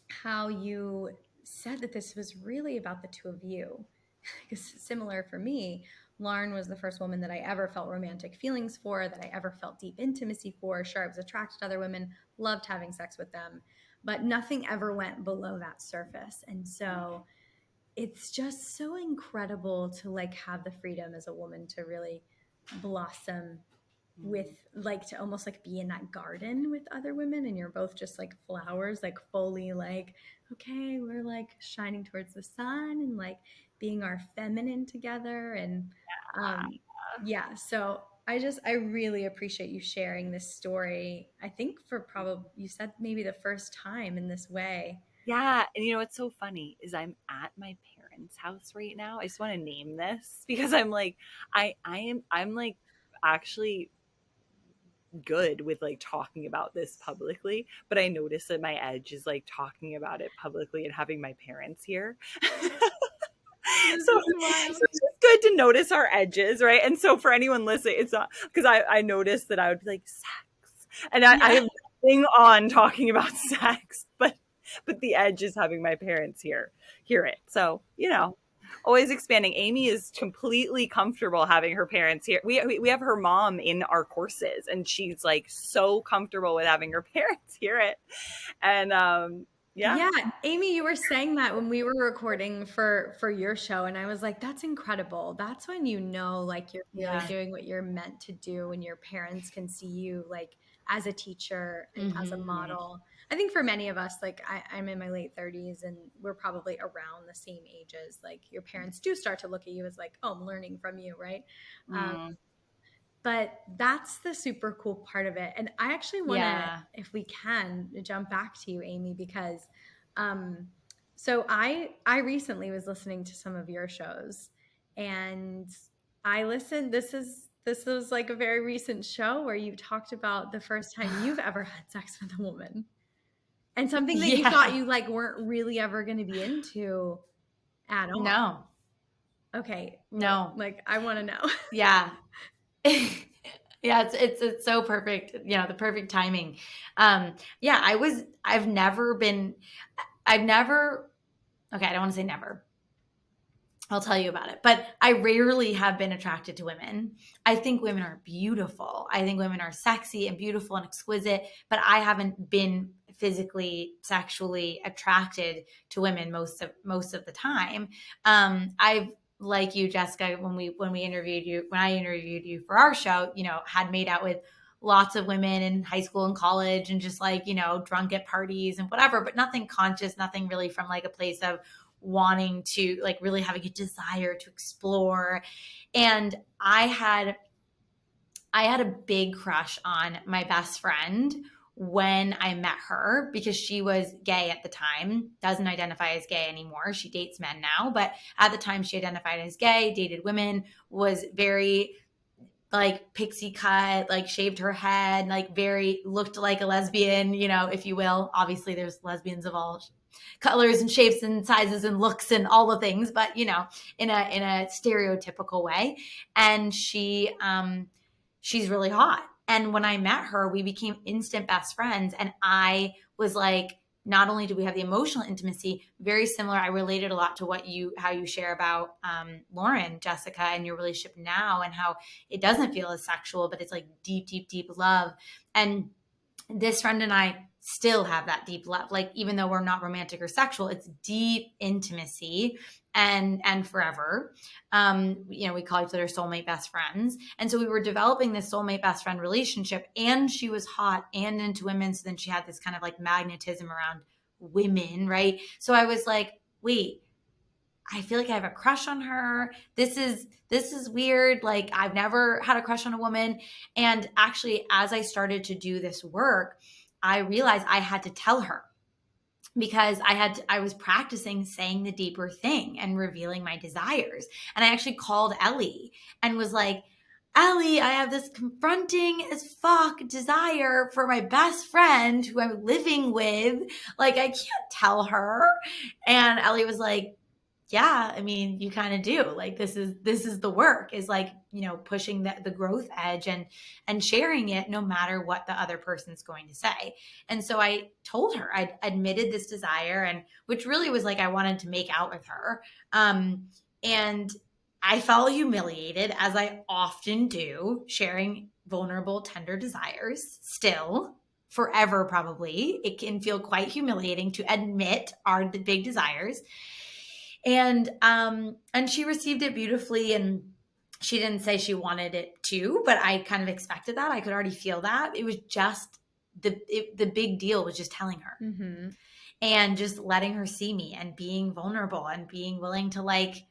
how you said that this was really about the two of you. Because similar for me, Lauren was the first woman that I ever felt romantic feelings for, that I ever felt deep intimacy for. Sure, I was attracted to other women, loved having sex with them, but nothing ever went below that surface. And so it's just so incredible to like have the freedom as a woman to really blossom with like to almost like be in that garden with other women, and you're both just like flowers, like fully like, okay, we're like shining towards the sun and like being our feminine together. And yeah, so I really appreciate you sharing this story. I think for probably, you said maybe the first time in this way. Yeah, and you know what's so funny is I'm at my parents' house right now. I just want to name this because I'm like I'm like actually good with like talking about this publicly, but I notice that my edge is like talking about it publicly and having my parents here. This So, is so wild. it's just good to notice our edges, right? And so for anyone listening, it's not because I noticed that I would be like sex, and I have nothing on talking about sex, but the edge is having my parents hear it. So you know, always expanding. Aimee is completely comfortable having her parents here. We have her mom in our courses, and she's like so comfortable with having her parents hear it. And yeah, Aimee, you were saying that when we were recording for your show, and I was like, that's incredible. That's when you know like you're really doing what you're meant to do, and your parents can see you like as a teacher and as a model. I think for many of us, like I'm in my late 30s, and we're probably around the same ages. Like your parents do start to look at you as like, oh, I'm learning from you, right? But that's the super cool part of it. And I actually want to, if we can, jump back to you, Aimee, because so I recently was listening to some of your shows, and I listened. This was like a very recent show where you talked about the first time you've ever had sex with a woman, and something that you thought you like weren't really ever going to be into at all. No. Okay. No. Like I want to know. Yeah. Yeah, it's so perfect, you know, the perfect timing. Yeah, I've never, okay, I don't want to say never. I'll tell you about it, but I rarely have been attracted to women. I think women are beautiful. I think women are sexy and beautiful and exquisite, but I haven't been physically, sexually attracted to women most of the time. I've, like you, Jessica, when I interviewed you for our show, you know, had made out with lots of women in high school and college, and just like, you know, drunk at parties and whatever, but nothing conscious, nothing really from like a place of wanting to like really having a desire to explore. And I had a big crush on my best friend when I met her, because she was gay at the time, doesn't identify as gay anymore. She dates men now, but at the time she identified as gay, dated women, was very like pixie cut, like shaved her head, like very looked like a lesbian, you know, if you will. Obviously there's lesbians of all colors and shapes and sizes and looks and all the things, but in a stereotypical way. And she's really hot. And when I met her, we became instant best friends. And I was like, not only do we have the emotional intimacy, very similar. I related a lot to how you share about Lauren, Jessica, and your relationship now, and how it doesn't feel as sexual, but it's like deep, deep, deep love. And this friend and I still have that deep love. Like, even though we're not romantic or sexual, it's deep intimacy and forever. We call each other soulmate best friends. And so we were developing this soulmate best friend relationship, and she was hot and into women. So then she had this kind of like magnetism around women, right? So I was like, wait, I feel like I have a crush on her. This is weird. Like, I've never had a crush on a woman. And actually, as I started to do this work, I realized I had to tell her, because I was practicing saying the deeper thing and revealing my desires. And I actually called Ellie and was like, Ellie, I have this confronting as fuck desire for my best friend who I'm living with. Like, I can't tell her. And Ellie was like, yeah, I mean, you kind of do. Like, this is the work, is like, pushing the growth edge and sharing it no matter what the other person's going to say. And so I told her, I admitted this desire, and which really was like, I wanted to make out with her. And I felt humiliated, as I often do, sharing vulnerable, tender desires still. Forever, probably. It can feel quite humiliating to admit our big desires. And she received it beautifully, and she didn't say she wanted it too, but I kind of expected that. I could already feel that. It was just the big deal was just telling her, and just letting her see me and being vulnerable and being willing to, like,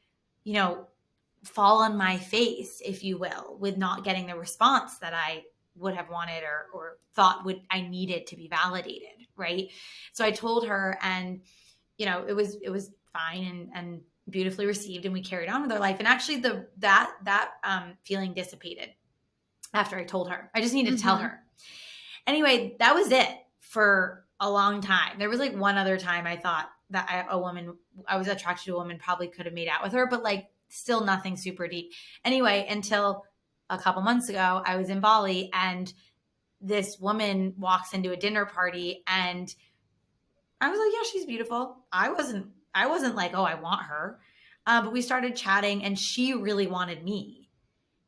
fall on my face, if you will, with not getting the response that I would have wanted or thought I needed to be validated. Right. So I told her, and it was fine and beautifully received, and we carried on with our life. And actually that feeling dissipated after I told her. I just needed to tell her. Anyway, that was it for a long time. There was like one other time I thought that I was attracted to a woman, probably could have made out with her, but like still nothing super deep. Anyway, until a couple months ago, I was in Bali, and this woman walks into a dinner party, and I was like, yeah, she's beautiful. I wasn't like, oh, I want her. But we started chatting, and she really wanted me.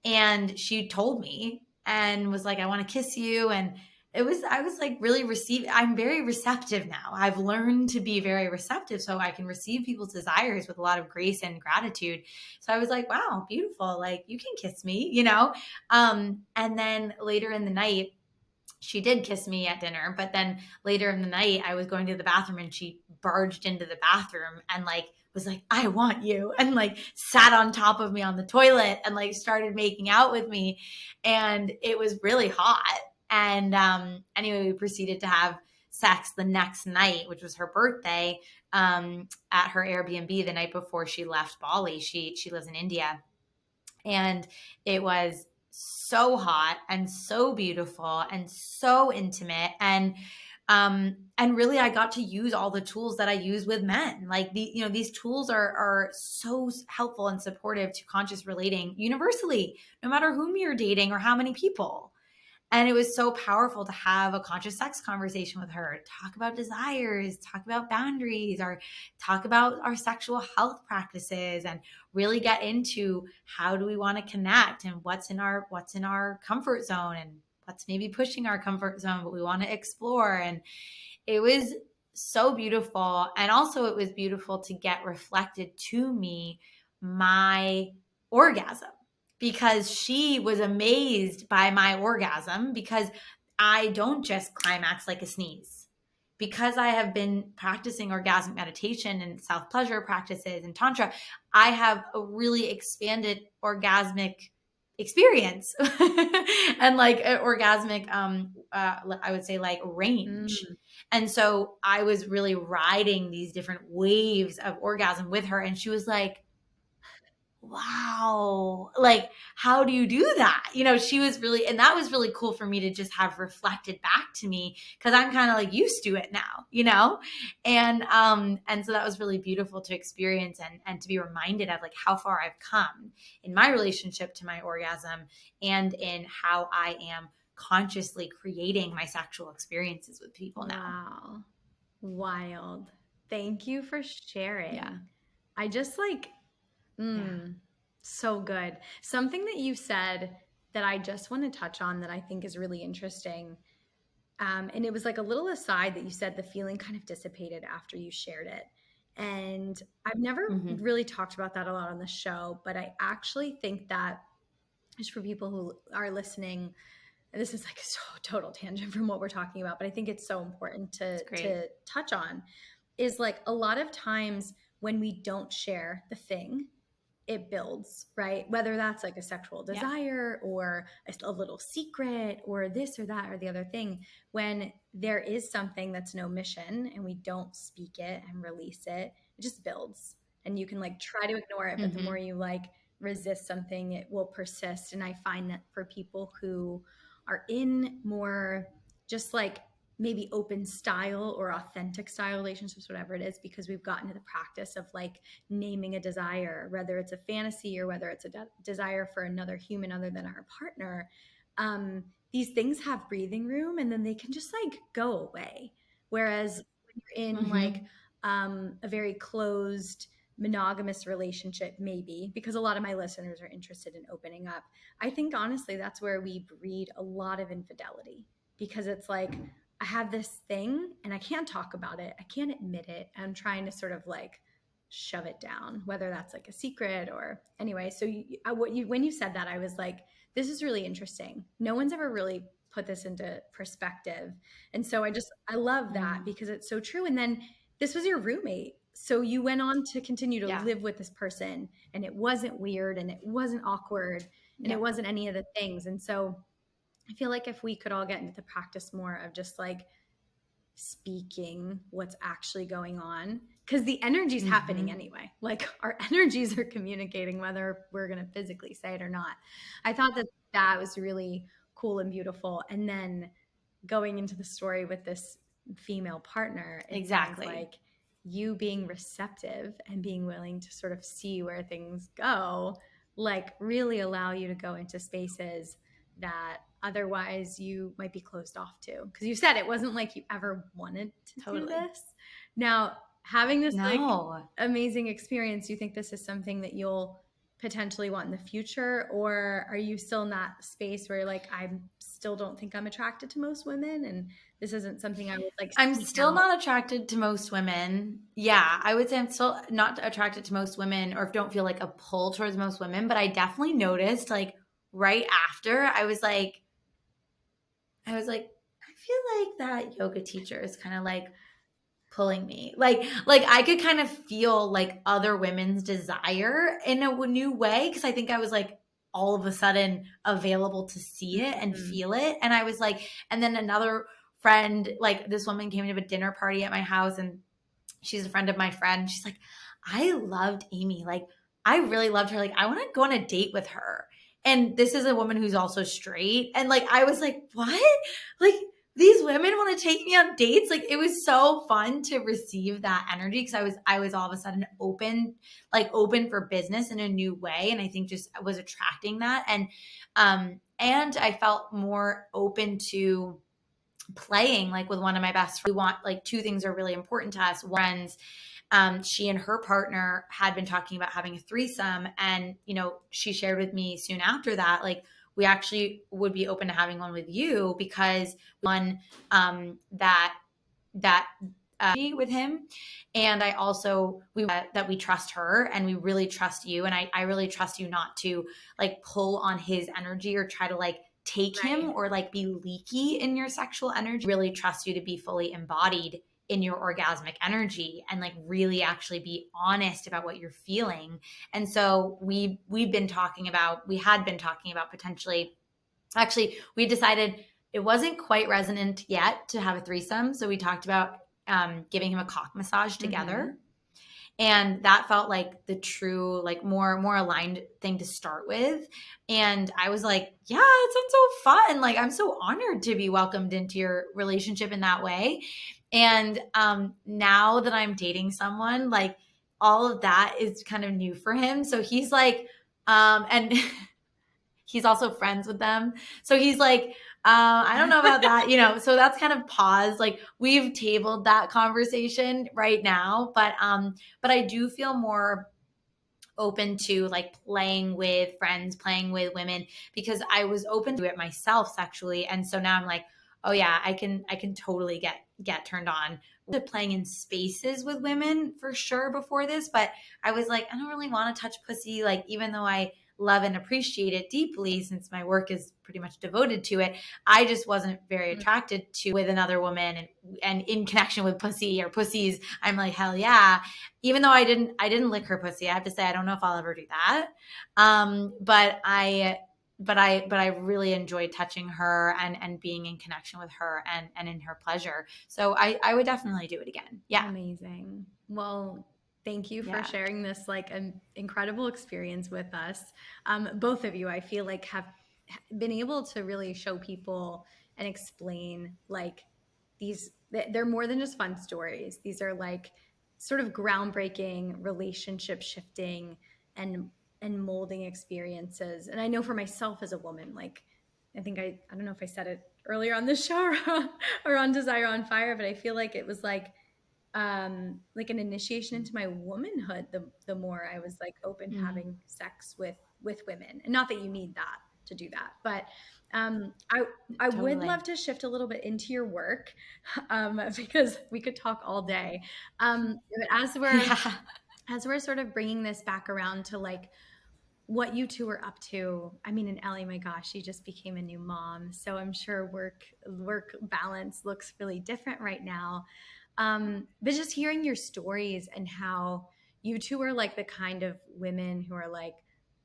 And she told me and was like, I want to kiss you. And I was like really I'm very receptive now. I've learned to be very receptive, so I can receive people's desires with a lot of grace and gratitude. So I was like, wow, beautiful. Like, you can kiss me, And then later in the night, she did kiss me at dinner, but then later in the night, I was going to the bathroom, and she barged into the bathroom and like was like, I want you, and like sat on top of me on the toilet and like started making out with me. And it was really hot. And anyway, we proceeded to have sex the next night, which was her birthday, at her Airbnb the night before she left Bali. She lives in India. And it was so hot and so beautiful and so intimate. And really, I got to use all the tools that I use with men. Like, these tools are so helpful and supportive to conscious relating universally, no matter whom you're dating or how many people. And it was so powerful to have a conscious sex conversation with her, talk about desires, talk about boundaries, or talk about our sexual health practices, and really get into how do we want to connect, and what's in our comfort zone, and what's maybe pushing our comfort zone, but we want to explore. And it was so beautiful. And also, it was beautiful to get reflected to me my orgasm, because she was amazed by my orgasm, because I don't just climax like a sneeze. Because I have been practicing orgasmic meditation and self-pleasure practices and tantra, I have a really expanded orgasmic experience and like an orgasmic, I would say, like, range. And so I was really riding these different waves of orgasm with her, and she was like, wow, like, how do you do that? You know, she was really, and that was really cool for me to just have reflected back to me, because I'm kind of like used to it now, you know? And so that was really beautiful to experience, and to be reminded of like how far I've come in my relationship to my orgasm, and in how I am consciously creating my sexual experiences with people now. Wow. Wild. Thank you for sharing. Yeah. I just like, so good. Something that you said that I just want to touch on that I think is really interesting. And it was like a little aside that you said the feeling kind of dissipated after you shared it. And I've never Mm-hmm. really talked about that a lot on the show, but I actually think that just for people who are listening, and this is like a total tangent from what we're talking about, but I think it's so important to touch on, is like a lot of times when we don't share the thing, it builds, right? Whether that's like a sexual desire or a little secret or this or that or the other thing, when there is something that's no mission and we don't speak it and release it, it just builds. And you can like try to ignore it, but the more you like resist something, it will persist. And I find that for people who are in more just like maybe open style or authentic style relationships, whatever it is, because we've gotten to the practice of like naming a desire, whether it's a fantasy or whether it's a desire for another human other than our partner. These things have breathing room, and then they can just like go away. Whereas when you're in like a very closed monogamous relationship, maybe because a lot of my listeners are interested in opening up, I think honestly that's where we breed a lot of infidelity, because it's like I have this thing and I can't talk about it, I can't admit it, I'm trying to sort of like shove it down, whether that's like a secret or anyway. So when you said that, I was like, this is really interesting. No one's ever really put this into perspective. And so I love that because it's so true. And then this was your roommate. So you went on to continue to live with this person, and it wasn't weird and it wasn't awkward and it wasn't any of the things. And so I feel like if we could all get into the practice more of just like speaking what's actually going on, because the energy's happening anyway. Like our energies are communicating whether we're going to physically say it or not. I thought that was really cool and beautiful. And then going into the story with this female partner, it sounds like you being receptive and being willing to sort of see where things go, like really allow you to go into spaces that otherwise you might be closed off to. Because you said it wasn't like you ever wanted to do this. Now, having this like amazing experience, do you think this is something that you'll potentially want in the future, or are you still in that space where you're like, I still don't think I'm attracted to most women, and this isn't something I would like? I'm still not attracted to most women. Yeah, I would say I'm still not attracted to most women, or don't feel like a pull towards most women. But I definitely noticed, like right after, I was like, I feel like that yoga teacher is kind of like pulling me. Like I could kind of feel like other women's desire in a new way, because I think I was like all of a sudden available to see it and feel it. And I was like, and then another friend, like this woman came to a dinner party at my house, and she's a friend of my friend. She's like, I loved Aimee. Like I really loved her. Like I want to go on a date with her. And this is a woman who's also straight. And like, I was like, what? Like, these women want to take me on dates. Like it was so fun to receive that energy, because I was all of a sudden open for business in a new way. And I think just was attracting that. And I felt more open to playing like with one of my best friends. We want like two things are really important to us. One's she and her partner had been talking about having a threesome, and you know, she shared with me soon after that, like we actually would be open to having one with you, because one that with him, and I also that we trust her and we really trust you, and I really trust you not to like pull on his energy or try to like take him or like be leaky in your sexual energy. Really trust you to be fully embodied in your orgasmic energy and like really actually be honest about what you're feeling. And so we had been talking about potentially, actually we decided it wasn't quite resonant yet to have a threesome. So we talked about giving him a cock massage together. And that felt like the true, like more aligned thing to start with. And I was like, yeah, it sounds so fun. Like, I'm so honored to be welcomed into your relationship in that way. And now that I'm dating someone, like all of that is kind of new for him. So he's like, and he's also friends with them. So he's like, I don't know about that, so that's kind of paused. Like we've tabled that conversation right now, but I do feel more open to like playing with friends, playing with women, because I was open to it myself sexually. And so now I'm like, oh yeah, I can totally get turned on to playing in spaces with women for sure before this. But I was like, I don't really want to touch pussy. Like, even though I love and appreciate it deeply, since my work is pretty much devoted to it, I just wasn't very attracted to with another woman, and in connection with pussy or pussies, I'm like, hell yeah. Even though I didn't lick her pussy, I have to say I don't know if I'll ever do that. But I really enjoyed touching her and being in connection with her and in her pleasure. So I would definitely do it again. Yeah. Amazing. Well, thank you for Yeah. sharing this like an incredible experience with us. Both of you, I feel like, have been able to really show people and explain like they're more than just fun stories. These are like sort of groundbreaking, relationship shifting and molding experiences. And I know for myself as a woman, like I think I don't know if I said it earlier on this show or on Desire on Fire, but I feel like it was like an initiation into my womanhood the more I was like open to having sex with women. And not that you need that to do that, but I would Totally. love to shift a little bit into your work, because we could talk all day. But Yeah. as we're sort of bringing this back around to like what you two are up to. I mean, and Ellie, my gosh, she just became a new mom, so I'm sure work balance looks really different right now. But just hearing your stories and how you two are like the kind of women who are like,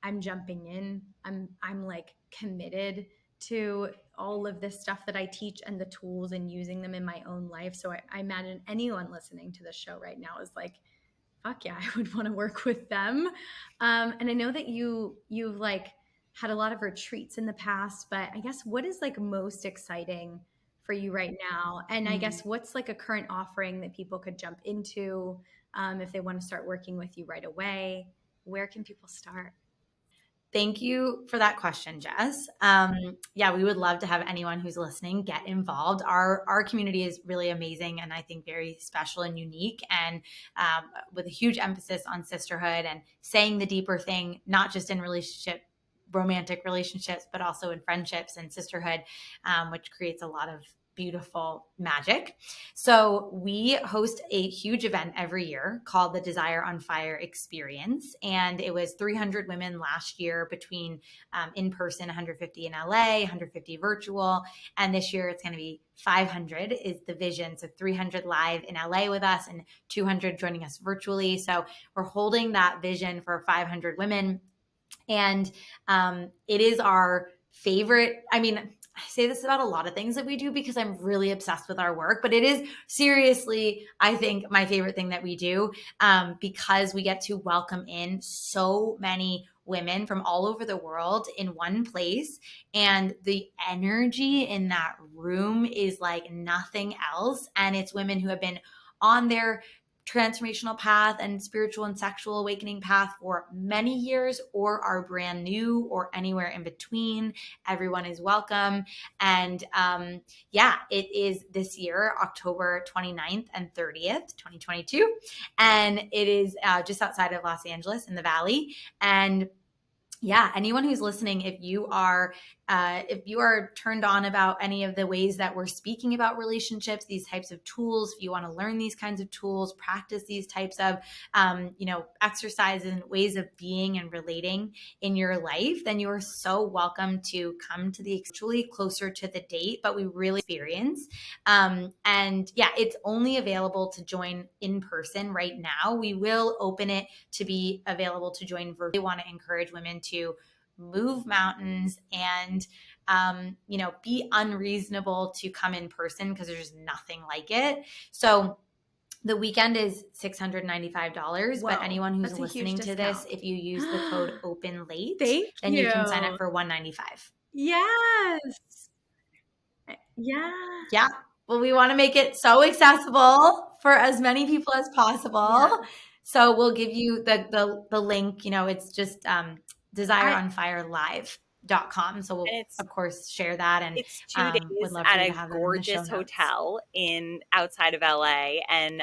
I'm jumping in. I'm like committed to all of this stuff that I teach and the tools and using them in my own life. So I imagine anyone listening to the show right now is like, fuck yeah, I would want to work with them. And I know that you've like had a lot of retreats in the past, but I guess what is like most exciting for you right now? And I guess what's like a current offering that people could jump into if they want to start working with you right away? Where can people start? Thank you for that question, Jess. Yeah, we would love to have anyone who's listening get involved. Our community is really amazing, and I think very special and unique, and with a huge emphasis on sisterhood and saying the deeper thing, not just in romantic relationships, but also in friendships and sisterhood, which creates a lot of beautiful magic. So we host a huge event every year called the Desire on Fire Experience. And it was 300 women last year between in person, 150 in LA, 150 virtual. And this year it's going to be 500 is the vision. So 300 live in LA with us and 200 joining us virtually. So we're holding that vision for 500 women. And it is our favorite. I mean, I say this about a lot of things that we do because I'm really obsessed with our work, but it is seriously, I think, my favorite thing that we do, because we get to welcome in so many women from all over the world in one place. And the energy in that room is like nothing else. And it's women who have been on their transformational path and spiritual and sexual awakening path for many years, or are brand new, or anywhere in between. Everyone is welcome. And yeah, it is this year, October 29th and 30th, 2022. And it is just outside of Los Angeles in the Valley. And yeah, anyone who's listening, if you are turned on about any of the ways that we're speaking about relationships, these types of tools, if you want to learn these kinds of tools, practice these types of exercises and ways of being and relating in your life, then you are so welcome to come to the actually closer to the date, but we really experience. And yeah, it's only available to join in person right now. We will open it to be available to join virtually. We want to encourage women to move mountains and be unreasonable to come in person, because there's nothing like it. So The weekend is $695, but Whoa, anyone who's that's a huge listening to this, discount. if you use the code OPENLATE, Thank then you can sign up you. for $195. Yes. Yeah. Yeah. Well, we want to make it so accessible for as many people as possible. Yeah. So we'll give you the link. You know, it's just desireonfirelive.com. So we'll And it's of course share that, and it's 2 days would love for at you to a have that in the show gorgeous notes. hotel in outside of LA. And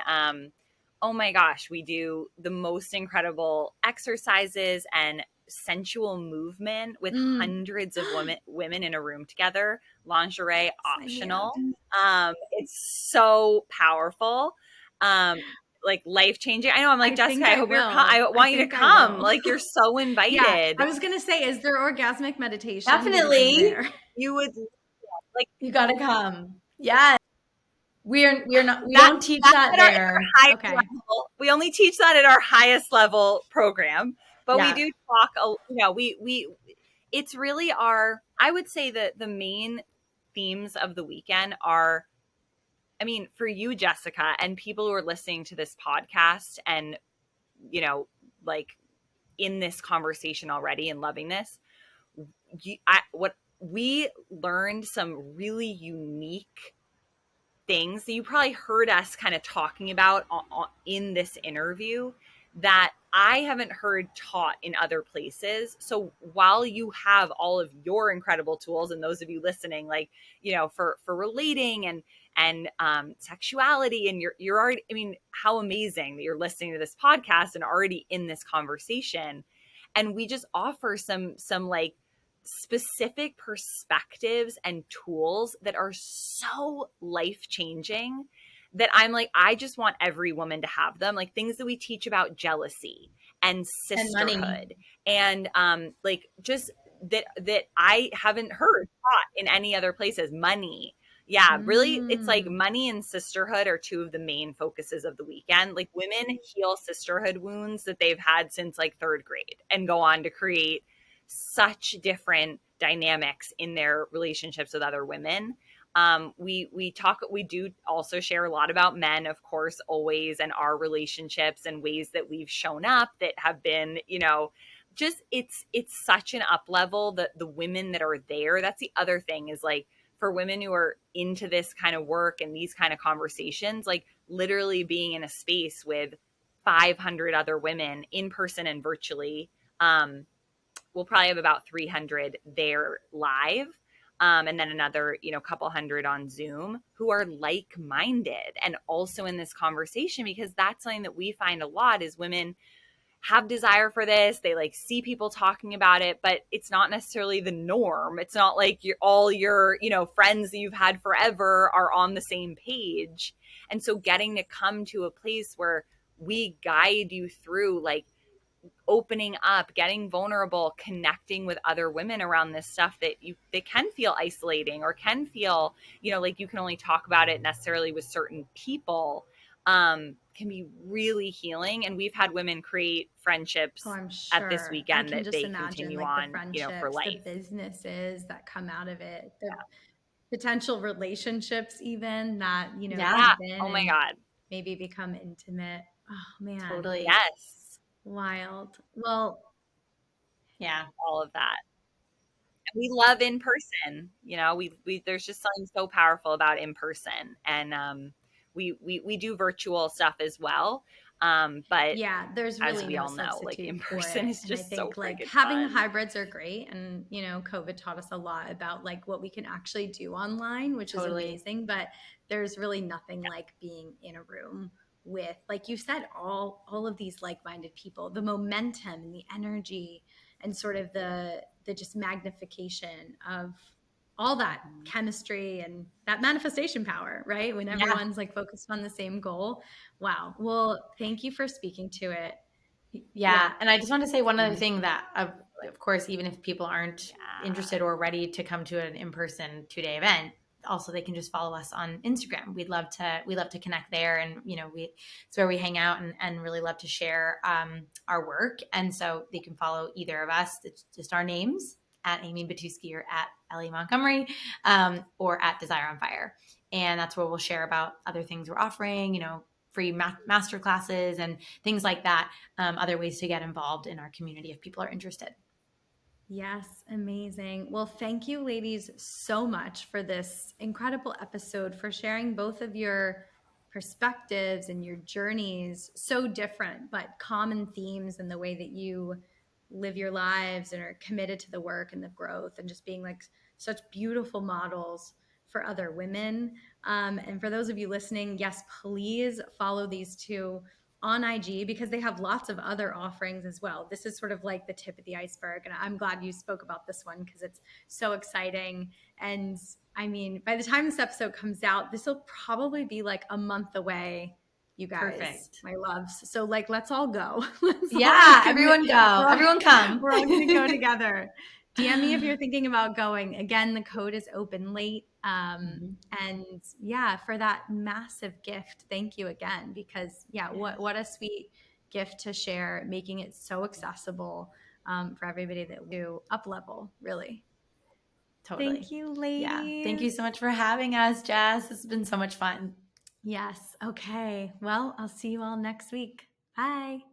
oh my gosh, we do the most incredible exercises and sensual movement with hundreds of women in a room together. Lingerie optional. It's so powerful. Like life changing. I know. I'm like, I Jessica, think I I hope you're. will. I want you to think I come. will. Like you're so Yeah, invited. I was gonna say, is there orgasmic meditation? Maybe I'm Definitely. there. You would like You got to come. Yes. We're not, we that. don't teach That's that at our there. highest Okay. level. We only teach that at our highest level program, but we Yeah. do talk. You know, we. It's really our. I would say that the main themes of the weekend are. I mean, for you, Jessica, and people who are listening to this podcast, and you know, like in this conversation already and loving this, what we learned some really unique things that you probably heard us kind of talking about in this interview that I haven't heard taught in other places. So while you have all of your incredible tools, and those of you listening, like, you know, for relating and sexuality, and you're already, I mean, how amazing that you're listening to this podcast and already in this conversation. And we just offer some like specific perspectives and tools that are so life changing that I'm like, I just want every woman to have them. Like things that we teach about jealousy and sisterhood and like just that I haven't heard taught in any other places. Money. Yeah, really, it's like money and sisterhood are two of the main focuses of the weekend. Like women heal sisterhood wounds that they've had since like third grade and go on to create such different dynamics in their relationships with other women. We do also share a lot about men, of course, always, and our relationships and ways that we've shown up that have been, you know, just it's such an up level. The women that are there, that's the other thing, is like for women who are into this kind of work and these kind of conversations, like literally being in a space with 500 other women in person and virtually. We'll probably have about 300 there live. And then another, you know, couple hundred on Zoom who are like-minded and also in this conversation, because that's something that we find a lot is women have desire for this. They like see people talking about it, but it's not necessarily the norm. It's not like all your, you know, friends that you've had forever are on the same page. And so getting to come to a place where we guide you through like opening up, getting vulnerable, connecting with other women around this stuff that they can feel isolating or can feel, you know, like you can only talk about it necessarily with certain people, can be really healing. And we've had women create friendships I'm sure. at this weekend I can that just they imagine continue like on, the friendships, you know, for life. the businesses that come out of it, the potential relationships even that, you know, deepen Oh my and God. maybe become intimate. Oh man. Totally. Yes. Wild. Well, Yeah. All of that. We love in person, you know, we there's just something so powerful about in person. And we do virtual stuff as well. But yeah, there's as really we no all know, like in substitute for person it. is And I just so think like freaking having fun. hybrids are great. And, you know, COVID taught us a lot about like what we can actually do online, which is amazing. But there's really nothing like being in a room with, like you said, all of these like-minded people, the momentum and the energy and sort of the just magnification of all that chemistry and that manifestation power, right? When everyone's like focused on the same goal. Wow. Well, thank you for speaking to it. Yeah. And I just want to say one other thing that, of course, even if people aren't interested or ready to come to an in-person 2-day event, also they can just follow us on Instagram. We love to connect there, and you know, it's where we hang out and really love to share our work. And so they can follow either of us. It's just our names at Aimee Batuski or at Ellie Montgomery, or at Desire on Fire. And that's where we'll share about other things we're offering, you know, free master classes and things like that. Other ways to get involved in our community if people are interested. Yes, amazing. Well, thank you, ladies, so much for this incredible episode, for sharing both of your perspectives and your journeys, so different, but common themes in the way that you live your lives and are committed to the work and the growth, and just being like such beautiful models for other women. And for those of you listening, yes, please follow these two on IG, because they have lots of other offerings as well. This is sort of like the tip of the iceberg. And I'm glad you spoke about this one because it's so exciting. And I mean, by the time this episode comes out, this will probably be like a month away, you guys. Perfect. My loves. So like, let's all go. Let's yeah, everyone go. Everyone come. We're all going to go together. DM me if you're thinking about going. Again, the code is open late. And yeah, for that massive gift, thank you again, because what a sweet gift to share, making it so accessible for everybody that do up level, really. Totally. Thank you, ladies. Yeah. Thank you so much for having us, Jess. This has been so much fun. Yes. Okay. Well, I'll see you all next week. Bye.